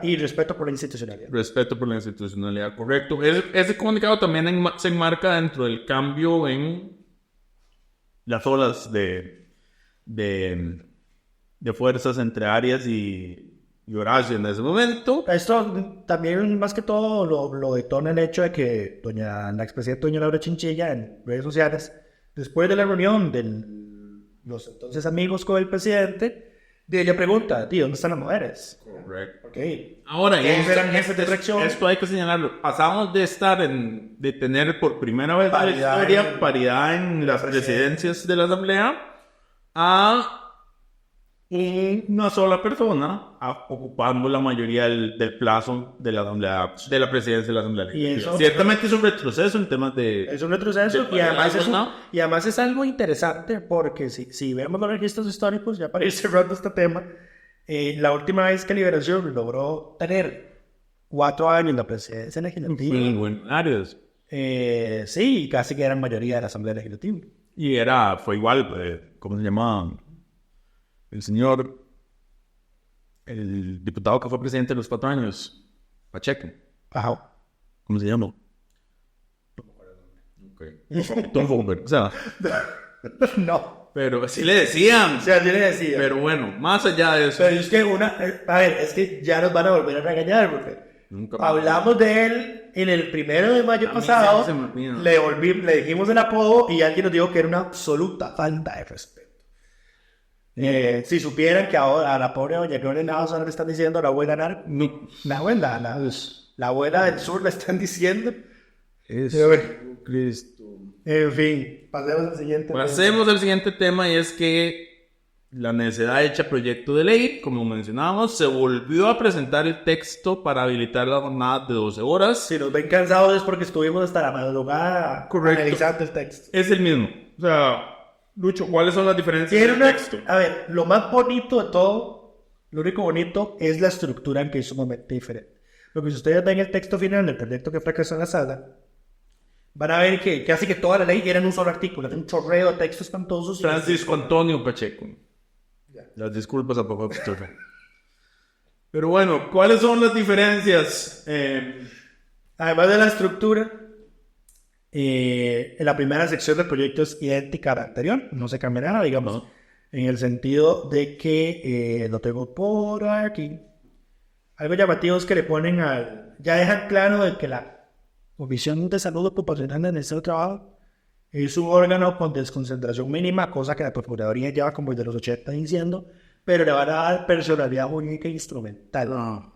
y respeto por la institucionalidad. Respeto por la institucionalidad, correcto. Ese comunicado también se enmarca dentro del cambio en las olas de fuerzas entre Arias y Horacio en ese momento. Esto también, más que todo, lo detona el hecho de que la expresidenta doña Laura Chinchilla en redes sociales, después de la reunión de los entonces amigos con el presidente, ella pregunta, tío, ¿dónde están las mujeres? Correcto. Okay. Ahora, Ellos eran jefes de fracción. esto hay que señalarlo. Pasamos de tener por primera vez en la historia paridad en las presidencias de la Asamblea a una sola persona ocupando la mayoría del plazo de la Asamblea, de la presidencia de la Asamblea. Y eso- Ciertamente es un retroceso en temas de... Es un retroceso de y además, paridad, ¿no? es algo interesante porque si vemos los registros históricos, ya para ir cerrando este tema, la última vez que Liberación logró tener 4 años en la presidencia legislativa, Bueno, Arias. sí, casi que eran mayoría de la Asamblea Legislativa. Y fue igual, ¿cómo se llamaba? El señor, el diputado que fue presidente de los 4 años, Pacheco. Ajá. ¿Cómo se llama? Tom Fulmer. O sea, No. pero así le decían. O sea, yo le decía. Pero bueno, más allá de eso. Pero es que es que ya nos van a volver a regañar porque Nunca más. hablamos de él en el 1 de mayo A mí pasado, siempre se me olvida. le dijimos el apodo y alguien nos dijo que era una absoluta falta de respeto. Si supieran que ahora a la pobre doña Gloria Navas ahora le están diciendo la buena ganar, No. la abuela del sur le están diciendo. Es A ver. Cristo. En fin, pasemos al siguiente. Pasemos al siguiente tema, y es que la necedad hecha proyecto de ley, como mencionábamos, se volvió a presentar el texto para habilitar la jornada de 12 horas. Si nos ven cansados es porque estuvimos hasta la madrugada Correcto. analizando el texto. Es el mismo. O sea, Lucho, ¿cuáles son las diferencias Tiene del texto? a ver, lo más bonito de todo, lo único bonito es la estructura, que es sumamente diferente. Lo que si ustedes ven el texto final del proyecto que fracasó en la sala, van a ver que casi que toda la ley era en un solo artículo, era un chorreo de textos espantosos. Francisco Antonio Pacheco. Las disculpas a papá Pacheco. Pero bueno, ¿cuáles son las diferencias? Además de la estructura, en la primera sección del proyecto es idéntica a la anterior, no se cambia nada, digamos, en el sentido de que, lo tengo por aquí, algo llamativo es que le ponen ya dejan claro de que la Comisión de Salud Ocupacional del Ministerio de Trabajo Es un órgano con desconcentración mínima, cosa que la Procuraduría lleva como desde los 80 diciendo, pero le van a dar personalidad jurídica instrumental.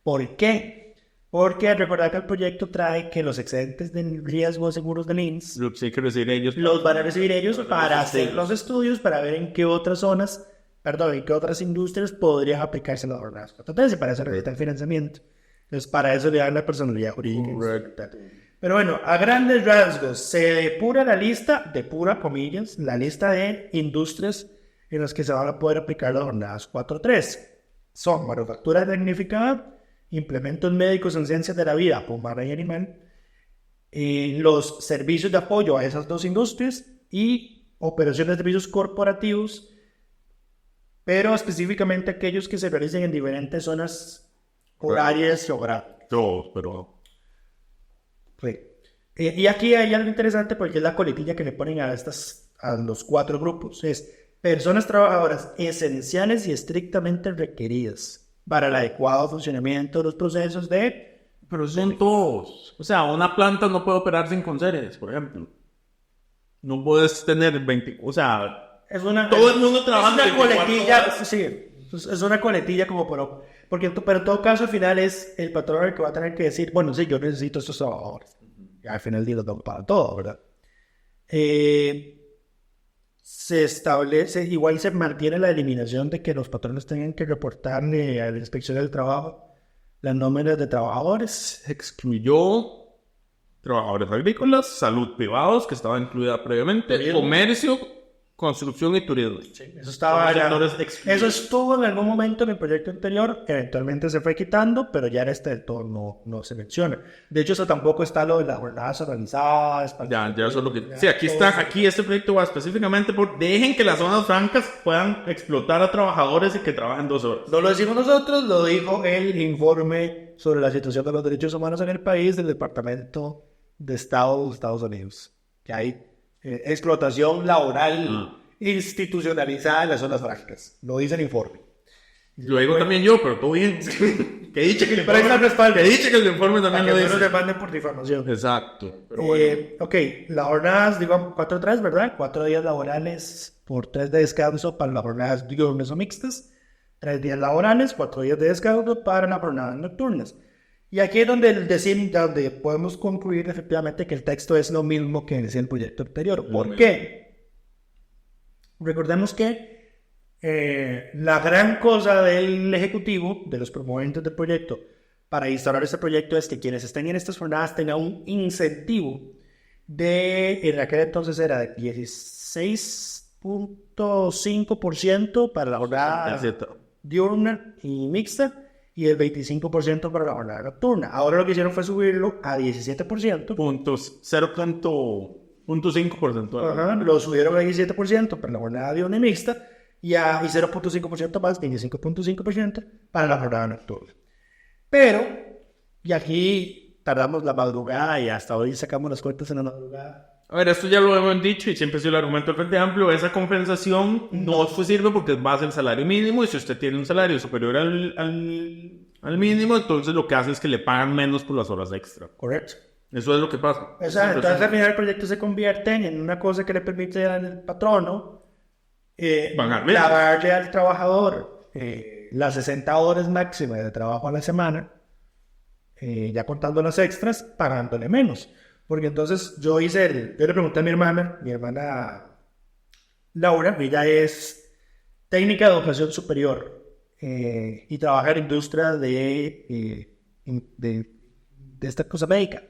¿Por qué? Porque recordar que el proyecto trae que los excedentes de riesgo seguros del INSS Sí, que recibir ellos. los van a recibir ellos para hacer los estudios, para ver en qué otras zonas, perdón, en qué otras industrias podrían aplicarse las jornadas 4.3 y para eso necesita el financiamiento. Entonces, para eso le dan la personalidad jurídica instrumental. Pero bueno, a grandes rasgos, se depura la lista, depura comillas, la lista de industrias en las que se van a poder aplicar las jornadas 4.3. Son manufactura tecnificada, implementos médicos en ciencias de la vida, humana y animal, los servicios de apoyo a esas dos industrias y operaciones de servicios corporativos, pero específicamente aquellos que se realicen en diferentes zonas horarias geográficas. Todos, pero... Sí. Y aquí hay algo interesante porque es la coletilla que le ponen a los 4 grupos. Es personas trabajadoras esenciales y estrictamente requeridas para el adecuado funcionamiento de los procesos de... Pero son todos. O sea, una planta no puede operar sin conserjes, por ejemplo. No puedes tener 20... O sea, todo el mundo trabaja. Es una coletilla, sí. Es una coletilla como pero en todo caso al final es el patrón el que va a tener que decir, bueno, sí, yo necesito estos trabajadores. Y al final del día los tengo para todo, ¿verdad? Se establece, igual se mantiene la eliminación de que los patrones tengan que reportarle a la inspección del trabajo las nóminas de trabajadores. Se excluyó trabajadores agrícolas, salud privados, que estaba incluida previamente, comercio, construcción y turismo. Sí, eso estaba eso estuvo en algún momento en el proyecto anterior, eventualmente se fue quitando, pero ya en este del todo no se menciona. De hecho, eso tampoco está lo de las jornadas organizadas. Ya eso es lo que... Sí, aquí este proyecto va específicamente por... Dejen que las zonas francas puedan explotar a trabajadores y que trabajen 2 horas. No lo decimos nosotros, lo dijo el informe sobre la situación de los derechos humanos en el país del Departamento de Estado de los Estados Unidos. Que hay explotación laboral institucionalizada en las zonas francas. Lo dice el informe. Lo digo también yo, pero todo bien. Que dice que el informe, también lo dice. No se manden por difamación. Exacto. Pero bueno. Ok, las jornadas, digo, 4-3, ¿verdad? 4 días laborales por 3 de descanso para las jornadas diurnas o mixtas. 3 días laborales, 4 días de descanso para las jornadas nocturnas. Y aquí es donde podemos concluir efectivamente que el texto es lo mismo que decía el proyecto anterior. ¿Por qué? Recordemos que la gran cosa del Ejecutivo, de los promoventes del proyecto, para instaurar este proyecto es que quienes estén en estas jornadas tengan un incentivo en aquel entonces era de 16.5% para la jornada diurna y mixta, y el 25% para la jornada nocturna. Ahora lo que hicieron fue subirlo a 17%. 0.5%. Ajá, lo subieron a 17% para la jornada diurna y mixta y 0.5% más, 25.5% para la jornada nocturna. Pero, y aquí tardamos la madrugada y hasta hoy sacamos las cuentas en la madrugada. A ver, esto ya lo hemos dicho y siempre ha sido el argumento del Frente Amplio. Esa compensación no sirve porque es más el salario mínimo y si usted tiene un salario superior al mínimo, entonces lo que hace es que le pagan menos por las horas extra. Correcto. Eso es lo que pasa. Entonces al final el proyecto se convierte en una cosa que le permite al patrono pagarle al trabajador las 60 horas máximas de trabajo a la semana, ya contando las extras, pagándole menos. Porque entonces yo le pregunté a mi hermana Laura, ella es técnica de educación superior y trabaja en industria de esta cosa médica.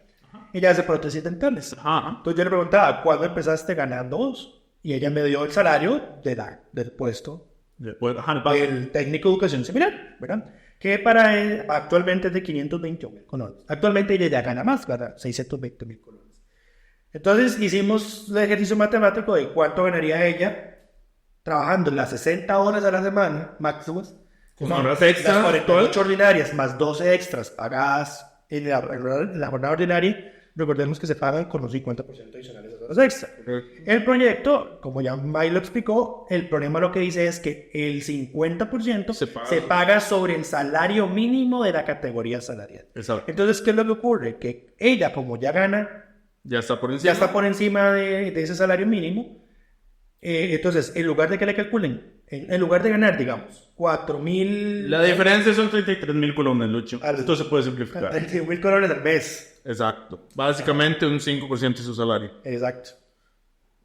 Ella hace prótesis dentales. Entonces yo le preguntaba, ¿cuándo empezaste ganando vos? Y ella me dio el salario del puesto del técnico de educación similar, ¿verdad? Que para él actualmente es de 521,000 colones. Actualmente ella ya gana más, gana 620,000 colones. Entonces hicimos el ejercicio matemático de cuánto ganaría ella trabajando las 60 horas a la semana máximas, con horas extras, las 48 ordinarias más 12 extras pagadas en la jornada ordinaria. Recordemos que se pagan con los 50% adicionales de horas extra. El proyecto, como ya May lo explicó, el problema lo que dice es que el 50% se paga sobre el salario mínimo de la categoría salarial. Exacto. Entonces, ¿qué es lo que ocurre? Que ella, como ya gana Ya está por encima. Ya está por encima de ese salario mínimo. Entonces, en lugar de que le calculen, en lugar de ganar, digamos, 4,000... La diferencia son 33,000 colones, Lucho. Esto se puede simplificar. 31,000 colones al mes. Exacto. Básicamente un 5% de su salario. Exacto.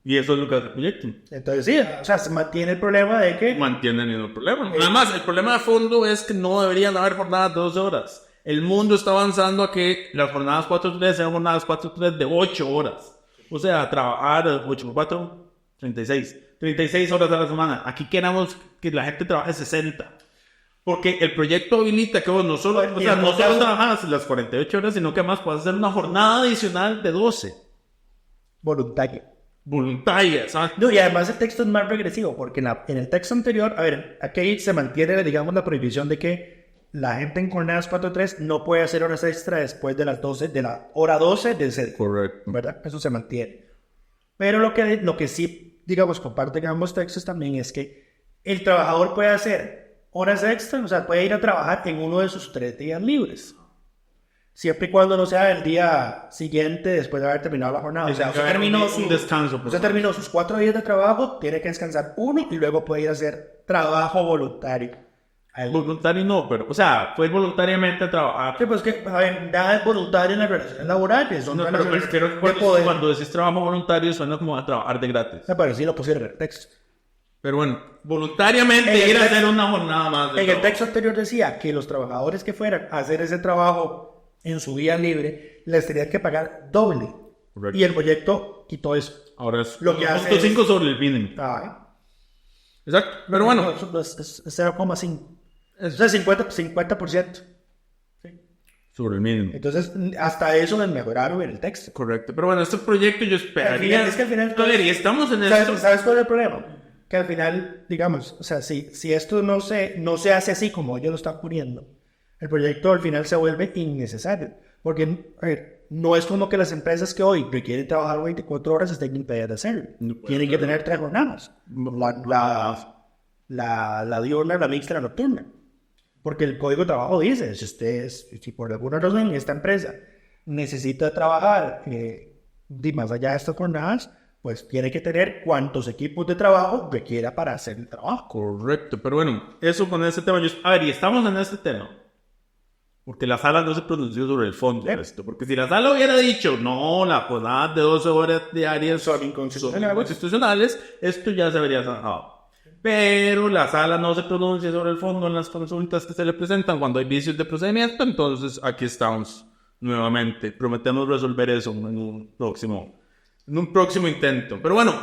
Y eso es lo que hace el proyecto. Entonces, sí, o sea, se mantiene el problema de que... Mantiene el mismo problema. Además, el problema de fondo es que no deberían haber jornadas de 12 horas. El mundo está avanzando a que las jornadas 4-3 sean jornadas 4-3 de 8 horas. O sea, trabajar 8 por 4, 36. 36 horas a la semana. Aquí queremos que la gente trabaje 60. Porque el proyecto habilita que vos no solo trabajas las 48 horas, sino que además puedes hacer una jornada adicional de 12. Voluntaria, ¿sabes? No, y además el texto es más regresivo, porque en el texto anterior, a ver, aquí se mantiene, digamos, la prohibición de que la gente en jornadas 4-3 no puede hacer horas extra después de las 12, de la hora 12 del set. Correcto. ¿Verdad? Eso se mantiene. Pero lo que sí, digamos, comparten ambos textos también es que el trabajador puede hacer horas extra, o sea, puede ir a trabajar en uno de sus 3 días libres. Siempre y cuando no sea el día siguiente después de haber terminado la jornada. O sea, usted terminó sus 4 días de trabajo, tiene que descansar uno y luego puede ir a hacer trabajo voluntario. Voluntario no, pero, o sea, fue voluntariamente a trabajar. Sí, pues que, a ver, nada es voluntario en las relaciones laborales. Son pero cuando decís trabajo voluntario suena como a trabajar de gratis. Pero sí lo pusieron en el texto. Pero bueno, voluntariamente ir a hacer una jornada más. En el texto anterior decía que los trabajadores que fueran a hacer ese trabajo en su día libre les tenían que pagar doble. Correcto. Y el proyecto quitó eso. Ahora es lo que hace 5 sobre el mínimo. Exacto, pero bueno. Es 0,5. O sea, 50%. Sí. Sobre el mínimo. Entonces, hasta eso les mejoraron en el texto. Correcto. Pero bueno, este proyecto yo esperaría... Es que al final... A ver, y estamos en esto... ¿Sabes cuál es el problema? Que al final, digamos, o sea, si esto no se hace así como ellos lo están poniendo, el proyecto al final se vuelve innecesario. Porque, a ver, no es como que las empresas que hoy requieren trabajar 24 horas estén impedidas de hacerlo. Tienen que tener 3 jornadas. La diurna, la mixta y la nocturna. Porque el Código de Trabajo dice, si por alguna razón esta empresa necesita trabajar más allá de estas jornadas, pues tiene que tener cuantos equipos de trabajo requiera para hacer el trabajo. Correcto, pero bueno, eso con ese tema. A ver, y estamos en este tema. Porque la sala no se pronunció sobre el fondo de esto. Porque si la sala hubiera dicho, no, las jornadas de 12 horas diarias son inconstitucionales, esto ya se habría zanjado. Pero la sala no se pronuncia sobre el fondo en las consultas que se le presentan cuando hay vicios de procedimiento, entonces aquí estamos nuevamente. Prometemos resolver eso en un próximo intento. Pero bueno,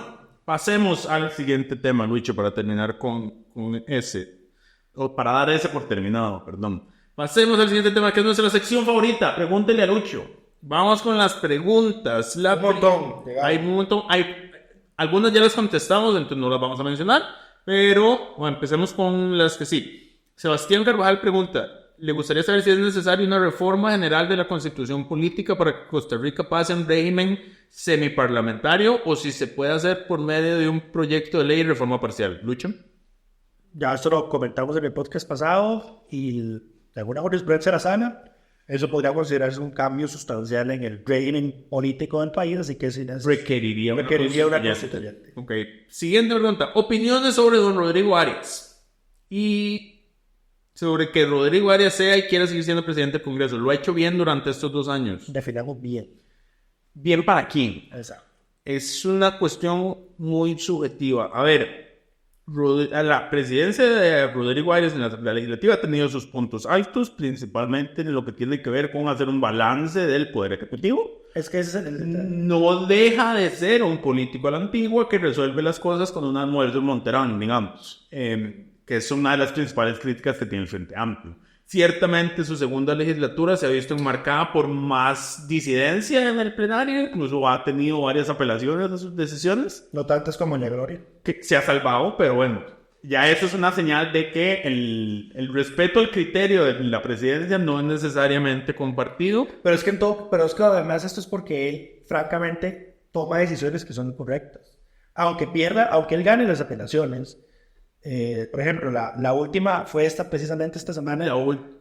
pasemos al siguiente tema, Lucho, para terminar con ese. O para dar ese por terminado, perdón. Pasemos al siguiente tema, que es nuestra sección favorita. Pregúntele a Lucho. Vamos con las preguntas. Hay un montón. Algunas ya las contestamos, entonces no las vamos a mencionar. Pero, bueno, empecemos con las que sí. Sebastián Carvajal pregunta, ¿le gustaría saber si es necesaria una reforma general de la Constitución Política para que Costa Rica pase a un régimen semiparlamentario o si se puede hacer por medio de un proyecto de ley de reforma parcial? ¿Lucho? Ya esto lo comentamos en el podcast pasado y de alguna jurisprudencia la sana. Eso podría considerarse un cambio sustancial en el régimen político del país, así que requeriría una constituyente. Ok. Siguiente pregunta. Opiniones sobre don Rodrigo Arias. Y sobre que Rodrigo Arias sea y quiera seguir siendo presidente del Congreso. ¿Lo ha hecho bien durante estos 2 años? Definamos bien. ¿Bien para quién? Exacto. Es una cuestión muy subjetiva. A ver, la presidencia de Rodrigo Arias en la Asamblea Legislativa ha tenido sus puntos altos, principalmente en lo que tiene que ver con hacer un balance del Poder Ejecutivo. Es que ese es el... No deja de ser un político a la antigua que resuelve las cosas con un almuerzo en Monterán, digamos, que es una de las principales críticas que tiene el Frente Amplio. Ciertamente su segunda legislatura se ha visto enmarcada por más disidencia en el plenario, incluso ha tenido varias apelaciones a sus decisiones. No tantas como Doña Gloria. Que se ha salvado, pero bueno, ya eso es una señal de que el respeto al criterio de la presidencia no es necesariamente compartido. Pero es que además esto es porque él, francamente, toma decisiones que son correctas. Aunque él gane las apelaciones, Por ejemplo, la última fue precisamente esta semana,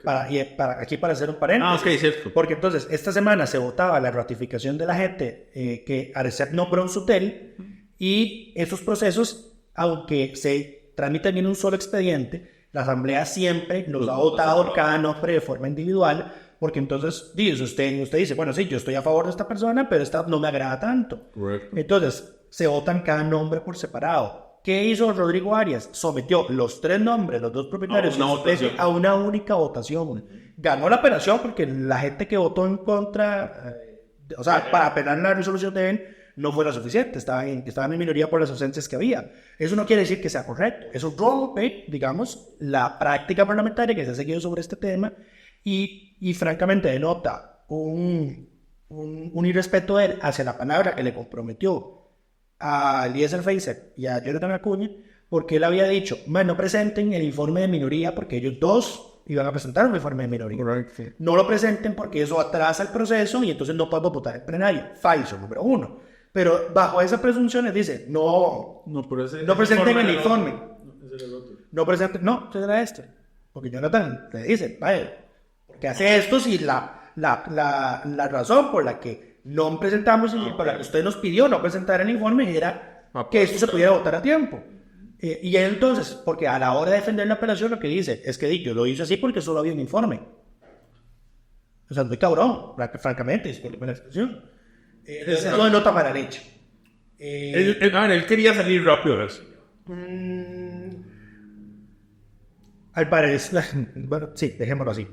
para hacer un paréntesis. Ok, cierto. Porque entonces, esta semana se votaba la ratificación de la gente que Arcep nombró un Sutel, y esos procesos, aunque se tramitan en un solo expediente, la Asamblea siempre los ha votado cada nombre de forma individual, porque entonces usted dice, bueno, sí, yo estoy a favor de esta persona, pero esta no me agrada tanto. Correcto. Entonces, se votan cada nombre por separado. ¿Qué hizo Rodrigo Arias? Sometió los 3 nombres, los 2 propietarios, a una única votación. Ganó la apelación porque la gente que votó en contra, para apelar la resolución de él, no fuera suficiente. Estaban en minoría por las ausencias que había. Eso no quiere decir que sea correcto. Eso rompe, digamos, la práctica parlamentaria que se ha seguido sobre este tema y francamente denota un irrespeto de él hacia la palabra que le comprometió a Eliezer Feinstein y a Jonathan Acuña, porque él había dicho, no presenten el informe de minoría porque ellos 2 iban a presentar un informe de minoría. Correcto. No lo presenten porque eso atrasa el proceso y entonces no podemos votar en plenario. Falso, número 1. Pero bajo esa presunción les dice, no presenten el informe. No presenten, no, ese era este. Porque Jonathan le dice, vaya, porque hace esto si la razón por la que no presentamos y por la que usted nos pidió no presentar el informe era que esto se pudiera votar a tiempo. Y entonces, porque a la hora de defender la apelación lo que dice es que yo lo hice así porque solo había un informe. O sea, estoy cabrón, francamente, es la expresión. No nota para leche. Él quería salir rápido de eso. Al parecer, bueno, sí, dejémoslo así.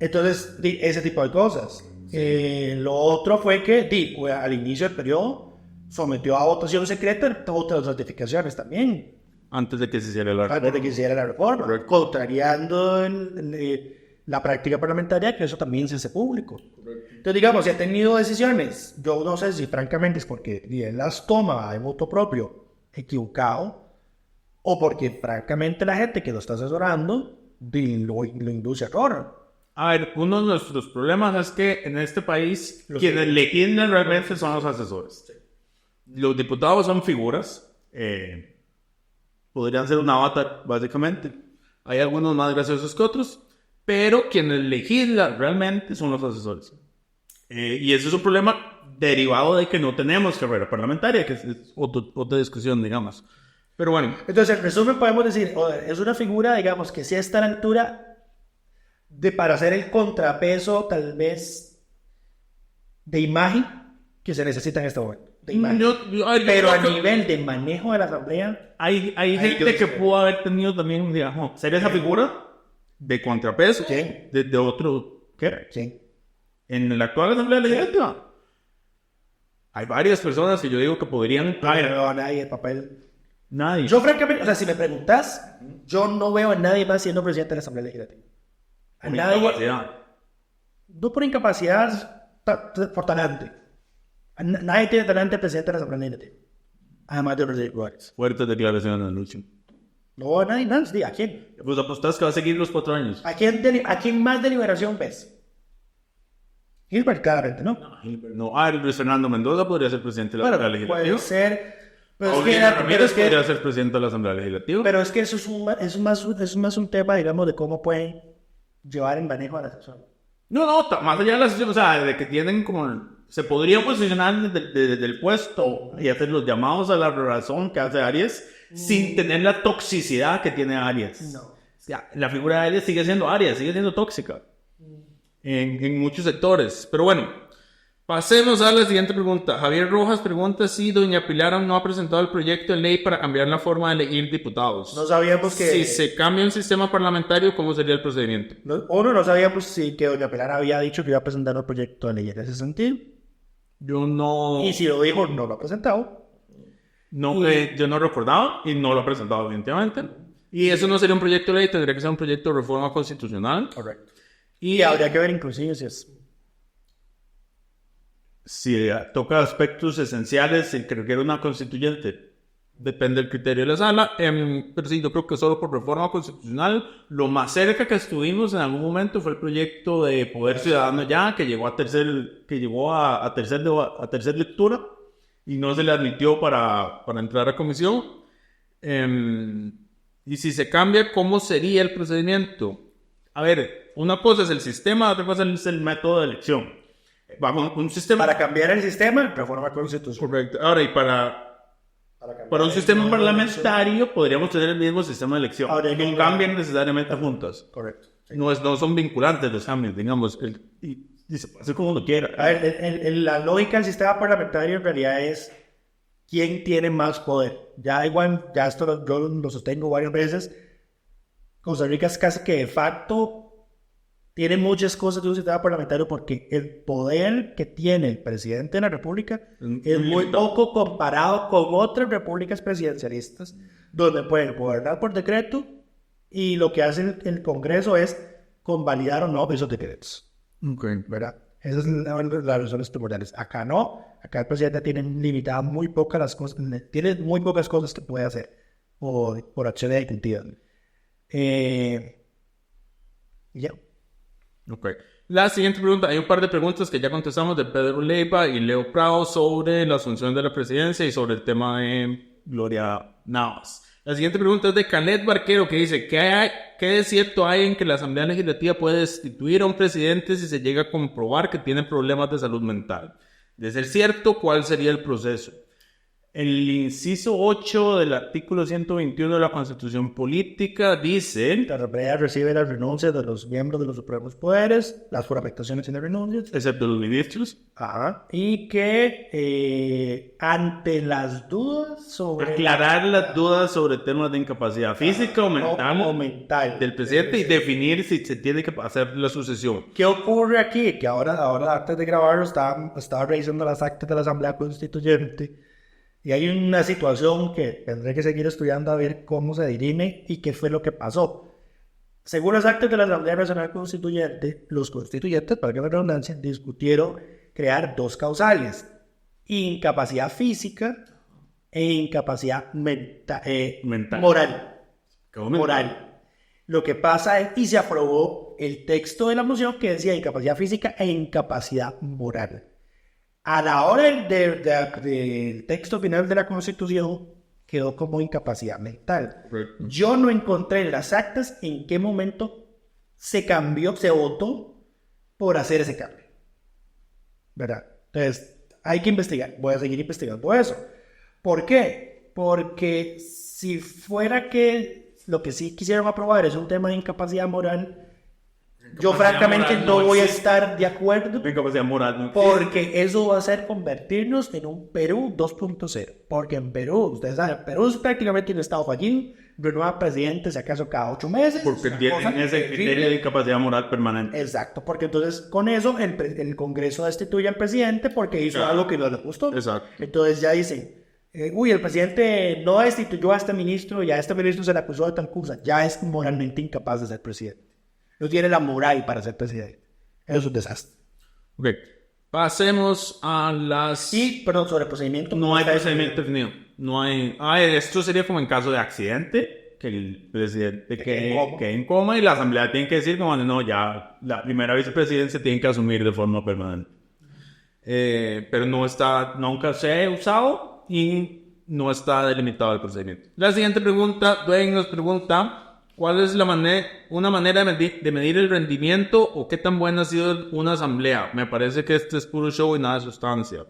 Entonces, ese tipo de cosas. Lo otro fue que al inicio del periodo sometió a votación secreta otras ratificaciones también. Antes de que se hiciera la reforma. Correcto. Contrariando la práctica parlamentaria, que eso también se hace público. Correcto. Entonces, digamos, si ha tenido decisiones, yo no sé si francamente es porque él las toma de voto propio equivocado, o porque francamente la gente que lo está asesorando lo induce a error. A ver, uno de nuestros problemas es que en este país quienes legislan realmente son los asesores. Sí. Los diputados son figuras, podrían ser un avatar, básicamente. Hay algunos más graciosos que otros, pero quienes legislan realmente son los asesores. Y ese es un problema derivado de que no tenemos carrera parlamentaria, que es otra discusión, digamos. Pero bueno. Entonces, en resumen, podemos decir, es una figura, digamos, que sí está a la altura para hacer el contrapeso, tal vez, de imagen que se necesita en este momento. Pero a nivel de manejo de la Asamblea, hay gente que pudo haber tenido también, digamos, ser esa figura de contrapeso, sí, de otro, ¿qué? Sí. En la actual Asamblea Legislativa hay varias personas que yo digo que podrían... No, nadie, el papel... Nadie. Yo francamente, o sea, si me preguntas, yo no veo a nadie más siendo presidente de la Asamblea Legislativa. A nadie... Incapacidad. No por incapacidad, por talante. Nadie tiene talante de presidente de la Asamblea Legislativa. Además de Rodrigo Juárez. Fuertes declaraciones en Lucho. No, nadie más. ¿A quién? Pues apostás que va a seguir los 4 años. ¿A quién más de liberación ves? Gilbert, claramente, ¿no? No, Luis Fernando Mendoza podría ser presidente de la Asamblea Legislativa. Puede ser. Pero podría ser presidente de la Asamblea Legislativa. Pero es que eso es más un tema, digamos, de cómo pueden llevar el manejo de la sesión. No, más allá de la sesión, o sea, de que tienen como... Se podría posicionar desde el puesto y hacer los llamados a la razón que hace Arias sin tener la toxicidad que tiene Arias. No. O sea, la figura de Arias sigue siendo Arias, sigue siendo tóxica en muchos sectores. Pero bueno, pasemos a la siguiente pregunta. Javier Rojas pregunta si doña Pilar aún no ha presentado el proyecto de ley para cambiar la forma de elegir diputados. No sabíamos que... Si se cambia un sistema parlamentario, ¿cómo sería el procedimiento? No sabíamos que doña Pilar había dicho que iba a presentar un proyecto de ley en ese sentido. Yo no... Y si lo dijo, no lo ha presentado. No, yo no recordaba y no lo ha presentado definitivamente. Y eso no sería un proyecto de ley, tendría que ser un proyecto de reforma constitucional. Correcto. Y habría que ver inclusive si toca aspectos esenciales, el que requiere una constituyente. Depende del criterio de la sala. Pero sí, yo creo que solo por reforma constitucional, lo más cerca que estuvimos en algún momento fue el proyecto de Poder Ciudadano Ya, que llegó a tercer lectura y no se le admitió para entrar a comisión. Y si se cambia, ¿cómo sería el procedimiento? A ver, una cosa es el sistema, otra cosa es el método de elección. Vamos, un sistema... Para cambiar el sistema, reforma constitucional. Correcto. Ahora, y para un sistema parlamentario podríamos tener el mismo sistema de elección. Ahora, no cambian necesariamente juntas. Correcto. Sí. No son vinculantes los cambios, digamos. Y se puede hacer como uno quiera. A ver, la lógica del sistema parlamentario en realidad es quién tiene más poder. Ya igual, ya esto yo lo sostengo varias veces. Costa Rica es casi que de facto tiene muchas cosas de un sistema parlamentario porque el poder que tiene el presidente de la República es muy poco comparado con otras repúblicas presidencialistas donde pueden gobernar por decreto y lo que hace el Congreso es convalidar o no esos decretos. ¿Verdad? Esas son las razones primordiales. Acá no. Acá el presidente tiene limitadas muy pocas las cosas, tiene muy pocas cosas que puede hacer por acción ejecutiva. Ya. Ok. La siguiente pregunta, hay un par de preguntas que ya contestamos de Pedro Leiva y Leo Prado sobre la asunción de la presidencia y sobre el tema de Gloria Navas. La siguiente pregunta es de Canet Barquero que dice, ¿qué de cierto hay en que la Asamblea Legislativa puede destituir a un presidente si se llega a comprobar que tiene problemas de salud mental? De ser cierto, ¿cuál sería el proceso? El inciso 8 del artículo 121 de la Constitución Política dice... La Asamblea recibe las renuncias de los miembros de los supremos poderes, las juramentaciones y las renuncias, excepto los ministros. Y que ante las dudas sobre... Aclarar las dudas sobre temas de incapacidad física o mental del presidente y definir si se tiene que hacer la sucesión. ¿Qué ocurre aquí? Que ahora antes de grabarlo estaba revisando las actas de la Asamblea Constituyente. Y hay una situación que tendré que seguir estudiando a ver cómo se dirime y qué fue lo que pasó. Según los actos de la Asamblea Nacional Constituyente, los constituyentes, para que la redundancia, discutieron crear dos causales: incapacidad física e incapacidad mental. Moral. Lo que pasa es, y se aprobó el texto de la moción que decía incapacidad física e incapacidad moral. A la hora del texto final de la Constitución quedó como incapacidad mental. Correcto. Yo no encontré en las actas en qué momento se votó por hacer ese cambio. ¿Verdad? Entonces, hay que investigar. Voy a seguir investigando eso. ¿Por qué? Porque si fuera que lo que sí quisieron aprobar es un tema de incapacidad moral, yo francamente no voy a estar de acuerdo, Incapacidad moral. porque eso va a ser convertirnos en un Perú 2.0. Porque en Perú, ustedes saben, Perú es prácticamente un estado fallido, renueva presidente si acaso cada 8 meses. Porque tienen ese criterio de incapacidad moral permanente. Exacto, porque entonces con eso el Congreso destituye al presidente porque hizo algo que no le gustó. Exacto. Entonces ya dicen, el presidente no destituyó a este ministro y a este ministro se le acusó de tal cosa, ya es moralmente incapaz de ser presidente. No tiene la moral para ser presidente. Eso es un desastre. Ok. Pasemos a las... Y, perdón, sobre el procedimiento. No hay procedimiento definido. No hay... esto sería como en caso de accidente, que el presidente quede en coma y la asamblea tiene que decir como no, ya la primera vicepresidencia tiene que asumir de forma permanente. Pero nunca se ha usado y no está delimitado el procedimiento. La siguiente pregunta, Dwayne nos pregunta... ¿Cuál es una manera de medir el rendimiento o qué tan buena ha sido una asamblea? Me parece que este es puro show y nada de sustancia.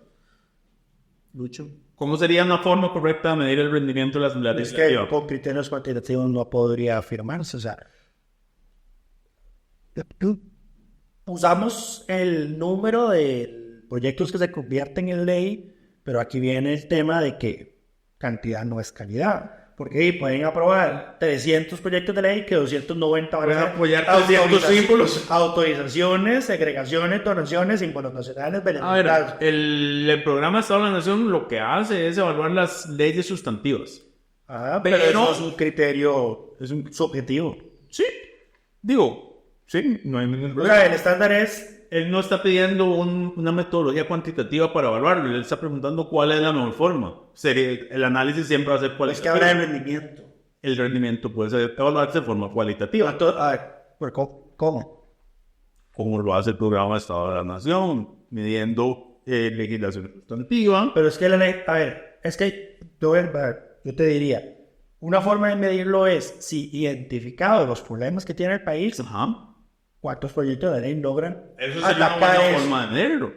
Lucho, ¿cómo sería una forma correcta de medir el rendimiento de la asamblea legislativa? Que con criterios cuantitativos no podría afirmarse. O sea, usamos el número de proyectos que se convierten en ley, pero aquí viene el tema de que cantidad no es calidad. Porque pueden aprobar 300 proyectos de ley que 290 van a apoyar 200 símbolos. Autorizaciones, segregaciones, donaciones, símbolos nacionales, beneficios. A ver, el programa de Estado de la Nación lo que hace es evaluar las leyes sustantivas. Pero eso es un criterio, es un subjetivo. Sí, no hay ningún problema. O sea, el estándar es... Él no está pidiendo una metodología cuantitativa para evaluarlo, él está preguntando cuál es la mejor forma. El análisis siempre va a ser cualitativo. Es que habla de rendimiento. El rendimiento puede ser evaluarse de forma cualitativa. A ver, ¿cómo? Como lo hace el programa de Estado de la Nación, midiendo legislación sustantiva. Pero es que la ley, a ver, es que yo te diría, Una forma de medirlo es si identificados los problemas que tiene el país, Ajá. cuántos proyectos de ley logran Eso sería una atacar buena eso. forma de medirlo.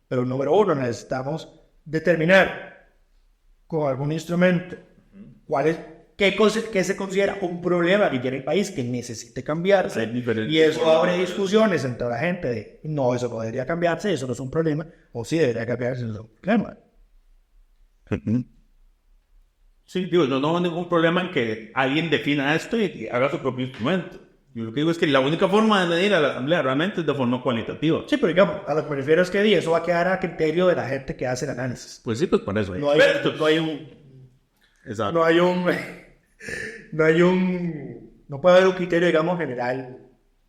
Pero número uno, necesitamos determinar con algún instrumento qué se considera un problema que tiene el país que necesite cambiarse. Hay diferentes Y eso formas. abre discusiones entre la gente de no, eso no debería cambiarse, eso no es un problema, o sí debería cambiarse, eso es un problema. Sí, digo, no veo ningún problema en que alguien defina esto y haga su propio instrumento. Yo lo que digo es que la única forma de medir a la Asamblea realmente es de forma cualitativa. Sí, pero digamos, a lo que me refiero es que eso va a quedar a criterio de la gente que hace el análisis. Pues sí, pues por eso. No hay Exacto. no puede haber un criterio, digamos, general.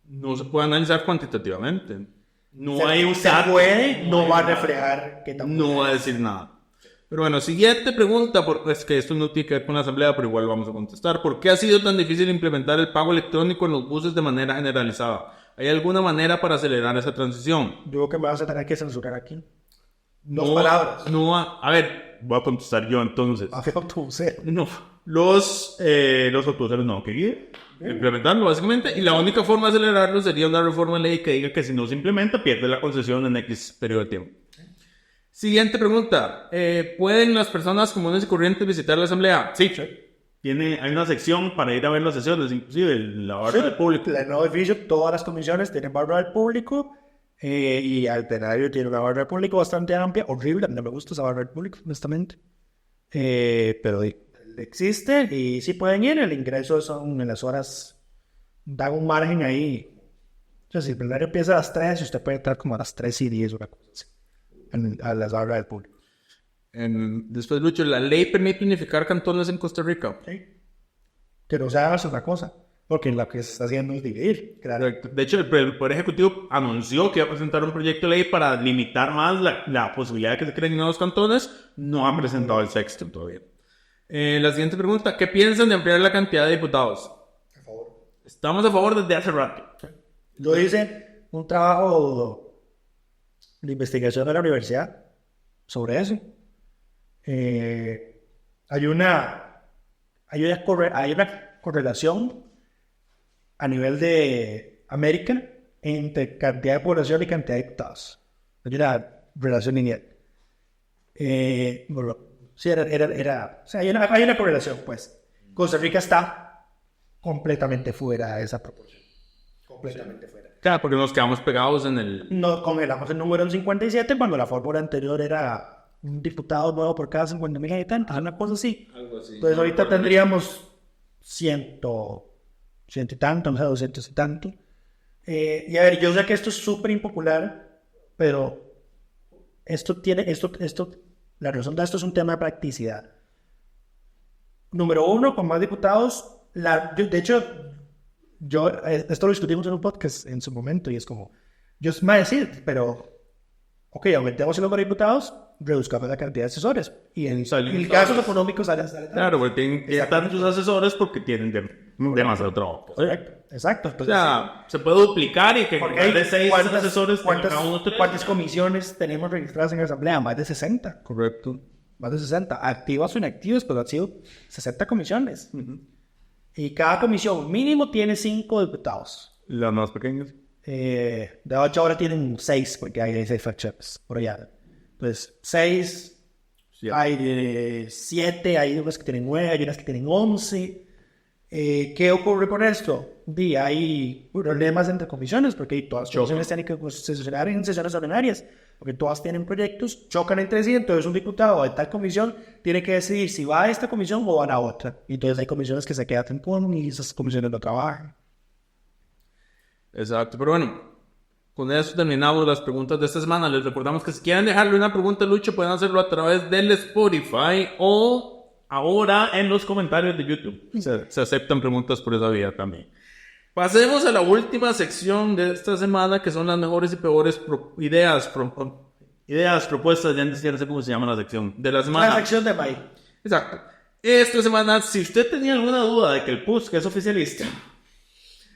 No se puede analizar cuantitativamente. No Se- hay un se dato. puede, no va a reflejar qué tan No va a decir nada. Pero bueno, siguiente pregunta, es que esto no tiene que ver con la asamblea, pero igual vamos a contestar. ¿Por qué ha sido tan difícil implementar el pago electrónico en los buses de manera generalizada? ¿Hay alguna manera para acelerar esa transición? Yo creo que me vas a tener que censurar aquí. Dos palabras. A ver, voy a contestar yo entonces. Autobusero. No, los autobuseros no querían implementarlo básicamente, y la única forma de acelerarlo sería una reforma de ley que diga que si no se implementa pierde la concesión en X periodo de tiempo. Siguiente pregunta. ¿Pueden las personas comunes y corrientes visitar la asamblea? Sí. Hay una sección para ir a ver las sesiones, inclusive la barra del público. El nuevo edificio, todas las comisiones tienen barra del público y al plenario tiene una barra del público bastante amplia, horrible, no me gusta esa barra del público, honestamente. Pero existe y sí pueden ir, el ingreso son en las horas, dan un margen ahí. O sea, si el plenario empieza a las 3, usted puede estar como a las 3:10, una cosa así, a las barras del público. Después, Lucho, ¿la ley permite unificar cantones en Costa Rica? ¿Sí? Que no se haga otra cosa, porque lo que se está haciendo es dividir. Claro. Correcto. De hecho, el Poder Ejecutivo anunció que iba a presentar un proyecto de ley para limitar más la posibilidad de que se creen nuevos cantones. No ha presentado el sexto todavía. La siguiente pregunta. ¿Qué piensan de ampliar la cantidad de diputados? A favor. Estamos a favor desde hace rato. Yo hice un trabajo de investigación en la universidad sobre eso. Hay una correlación a nivel de América entre cantidad de población y cantidad de diputados. Hay una relación lineal. Sí, o sea, hay una correlación, pues. Costa Rica está completamente fuera de esa proporción. Completamente fuera. Claro, porque nos quedamos pegados en el... Nos congelamos el número en 57 cuando la fórmula anterior era un diputado nuevo por cada 50,000 habitantes, una cosa así. Algo así. Entonces ahorita tendríamos 100 y tanto, no sé, 200 y tanto. Y a ver, yo sé que esto es súper impopular, pero la razón de esto es un tema de practicidad. Número uno, con más diputados, de hecho, esto lo discutimos en un podcast en su momento y es como, yo me voy a decir, pero, ok, aumentemos el número de diputados, reduzcamos la cantidad de asesores. Y en casos económicos sale. Claro, porque tienen tantos asesores porque tienen demasiado trabajo. Exacto. O sea, se puede duplicar y que porque hay de 6 asesores ¿cuántas comisiones tenemos registradas en la asamblea? Más de 60. Correcto. Más de 60. Activas o inactivas, pero han sido 60 comisiones. Y cada comisión mínimo tiene 5 diputados. Las más pequeñas. De 8 ahora tienen 6, porque hay 6 factions por allá. Entonces, 6, hay 7, hay unas que tienen 9, hay unas que tienen 11. ¿Qué ocurre con esto? Hay problemas entre comisiones, porque todas las comisiones tienen que sesionar en sesiones ordinarias, porque todas tienen proyectos, chocan entre sí, entonces un diputado de tal comisión tiene que decidir si va a esta comisión o va a la otra. Entonces hay comisiones que se quedan con y esas comisiones no trabajan. Exacto, pero bueno, con eso terminamos las preguntas de esta semana. Les recordamos que si quieren dejarle una pregunta a Lucho pueden hacerlo a través del Spotify o ahora en los comentarios de YouTube. Se aceptan preguntas por esa vía también. Pasemos a la última sección de esta semana, que son las mejores y peores ideas propuestas, ya no sé cómo se llama la sección de la semana. La sección de May. Exacto. Esta semana, si usted tenía alguna duda de que el PUSC es oficialista,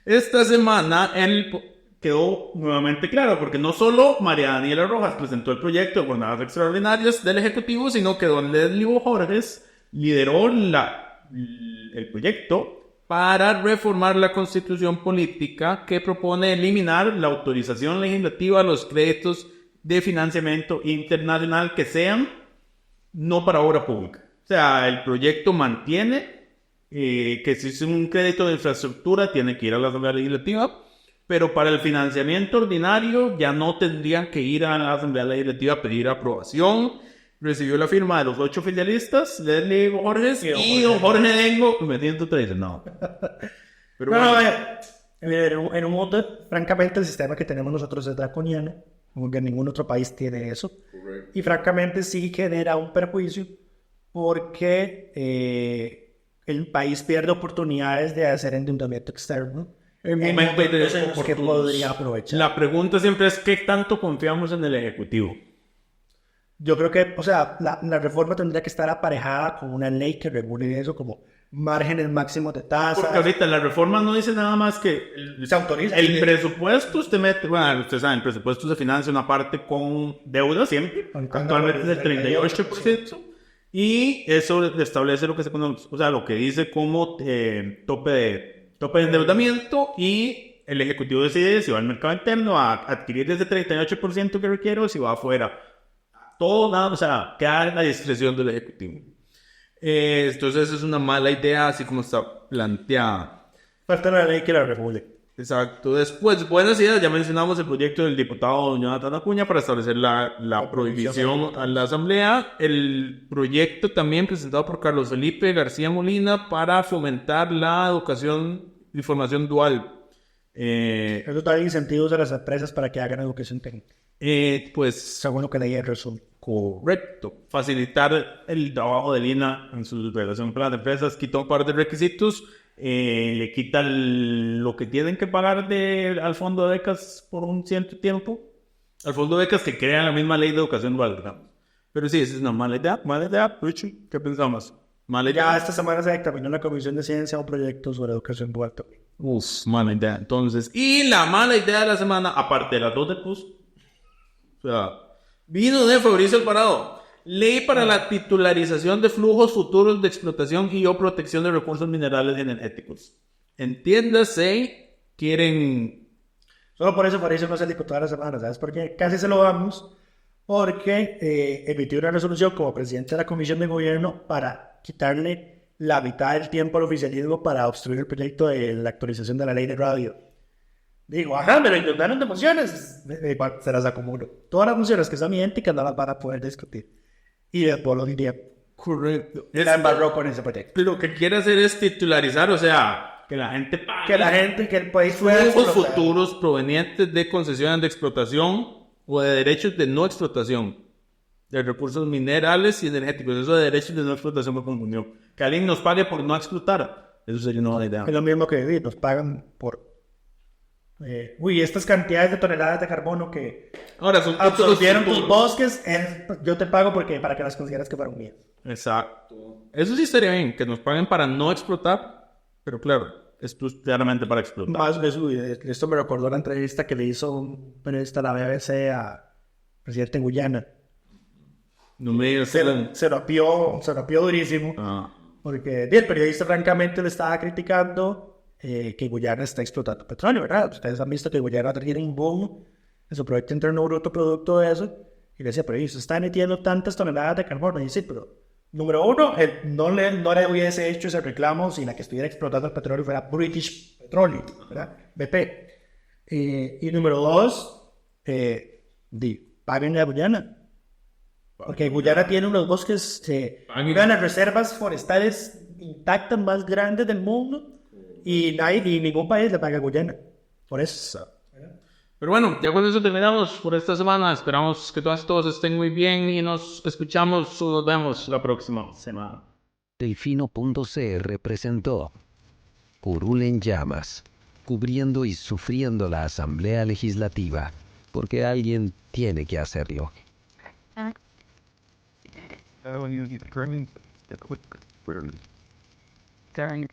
esta semana él quedó nuevamente claro, porque no solo María Daniela Rojas presentó el proyecto de jornadas extraordinarias del Ejecutivo, sino que don Leslie Bojorges lideró el proyecto para reformar la constitución política que propone eliminar la autorización legislativa a los créditos de financiamiento internacional que sean no para obra pública. O sea, el proyecto mantiene que si es un crédito de infraestructura tiene que ir a la Asamblea Legislativa, pero para el financiamiento ordinario ya no tendrían que ir a la Asamblea Legislativa a pedir aprobación. Recibió la firma de los 8 filialistas, Leslie Borges y don Jorge Dengo. Me siento triste, no. Pero No, bueno. en un mundo, francamente, el sistema que tenemos nosotros es draconiano, porque ningún otro país tiene eso. Correcto. Y francamente sí genera un perjuicio porque el país pierde oportunidades de hacer endeudamiento externo en momentos en los que podría aprovechar. La pregunta siempre es ¿qué tanto confiamos en el Ejecutivo? Yo creo que, o sea, la reforma tendría que estar aparejada con una ley que regule eso, como márgenes máximos de tasas. Porque ahorita la reforma no dice nada más que Se autoriza. el presupuesto usted mete, bueno, usted sabe, el presupuesto se financia una parte con deuda siempre, actualmente es del 38%, y eso establece lo que se conoce, o sea, lo que dice como tope de endeudamiento, y el Ejecutivo decide si va al mercado interno a adquirir ese 38% que requiere o si va afuera. Todo, nada, o sea, queda en la discreción del Ejecutivo. Entonces es una mala idea así como está planteada. Falta una ley que la regule. Exacto. Después, buenas ideas. Ya mencionamos el proyecto del diputado Jonathan Acuña para establecer la prohibición a la Asamblea. El proyecto también presentado por Carlos Felipe García Molina para fomentar la educación y formación dual. Eso da incentivos a las empresas para que hagan educación técnica. Pues Según lo que leí en resumen. correcto. Facilitar el trabajo de Lina en su relación con las empresas. Quita un par de requisitos. Le quita lo que tienen que pagar al fondo de becas por un cierto tiempo. Al fondo de becas que crea la misma ley de educación dual, digamos. Pero sí, esa es una mala idea. Mala idea, Richie. ¿Qué pensamos? Mala idea. Ya esta semana se dictaminó en la Comisión de Ciencia un proyecto sobre educación dual también. Mala idea. Entonces, y la mala idea de la semana, aparte de las dos de PUS, o sea, vino de Fabricio Alvarado. Ley para la titularización de flujos futuros de explotación y o protección de recursos minerales y energéticos. Entiéndase, quieren... Solo por eso no es el diputado de la semana, ¿sabes por qué? Casi se lo damos porque emitió una resolución como presidente de la Comisión de Gobierno para quitarle la mitad del tiempo al oficialismo para obstruir el proyecto de la actualización de la ley de radio. Digo, ajá, me lo inundaron de mociones. Se las acumulo. Todas las mociones que son idénticas no las van a poder discutir. Y después lo diría. Correcto. La embarró con ese proyecto. Lo que quiere hacer es titularizar, o sea, que la gente pague. Que el país pueda Flujos explotar. futuros provenientes de concesiones de explotación o de derechos de no explotación de recursos minerales y energéticos. Eso de derechos de no explotación me confundió. Que alguien nos pague por no explotar. Eso sería una buena idea. Es lo mismo que nos pagan por... estas cantidades de toneladas de carbono que Ahora son absorbieron tus futuros. bosques, yo te pago para que las consideras que fueron mías. Exacto. Eso sí estaría bien, que nos paguen para no explotar, pero claro, esto es claramente para explotar. Más de eso, esto me recordó la entrevista que le hizo un periodista de la BBC a presidente de Guyana. No me digas Se lo apió durísimo, porque el periodista francamente le estaba criticando que Guyana está explotando petróleo, ¿verdad? Ustedes han visto que Guyana tiene un boom en su Producto Interno Bruto producto de eso, y le decía, pero se está emitiendo tantas toneladas de carbono, y dice, pero número uno, no le hubiese hecho ese reclamo si la que estuviera explotando el petróleo fuera British Petroleum, ¿verdad? BP. Y número dos, paguen a Guyana. Porque Guyana tiene unos bosques, una de las reservas forestales intactas más grandes del mundo, y ningún país le paga a Guyana. Por eso. Pero bueno, ya con eso terminamos por esta semana. Esperamos que todos estén muy bien y nos escuchamos o nos vemos la próxima semana. Delfino.cr presentó Curul en llamas, cubriendo y sufriendo la Asamblea Legislativa, porque alguien tiene que hacerlo. Darn.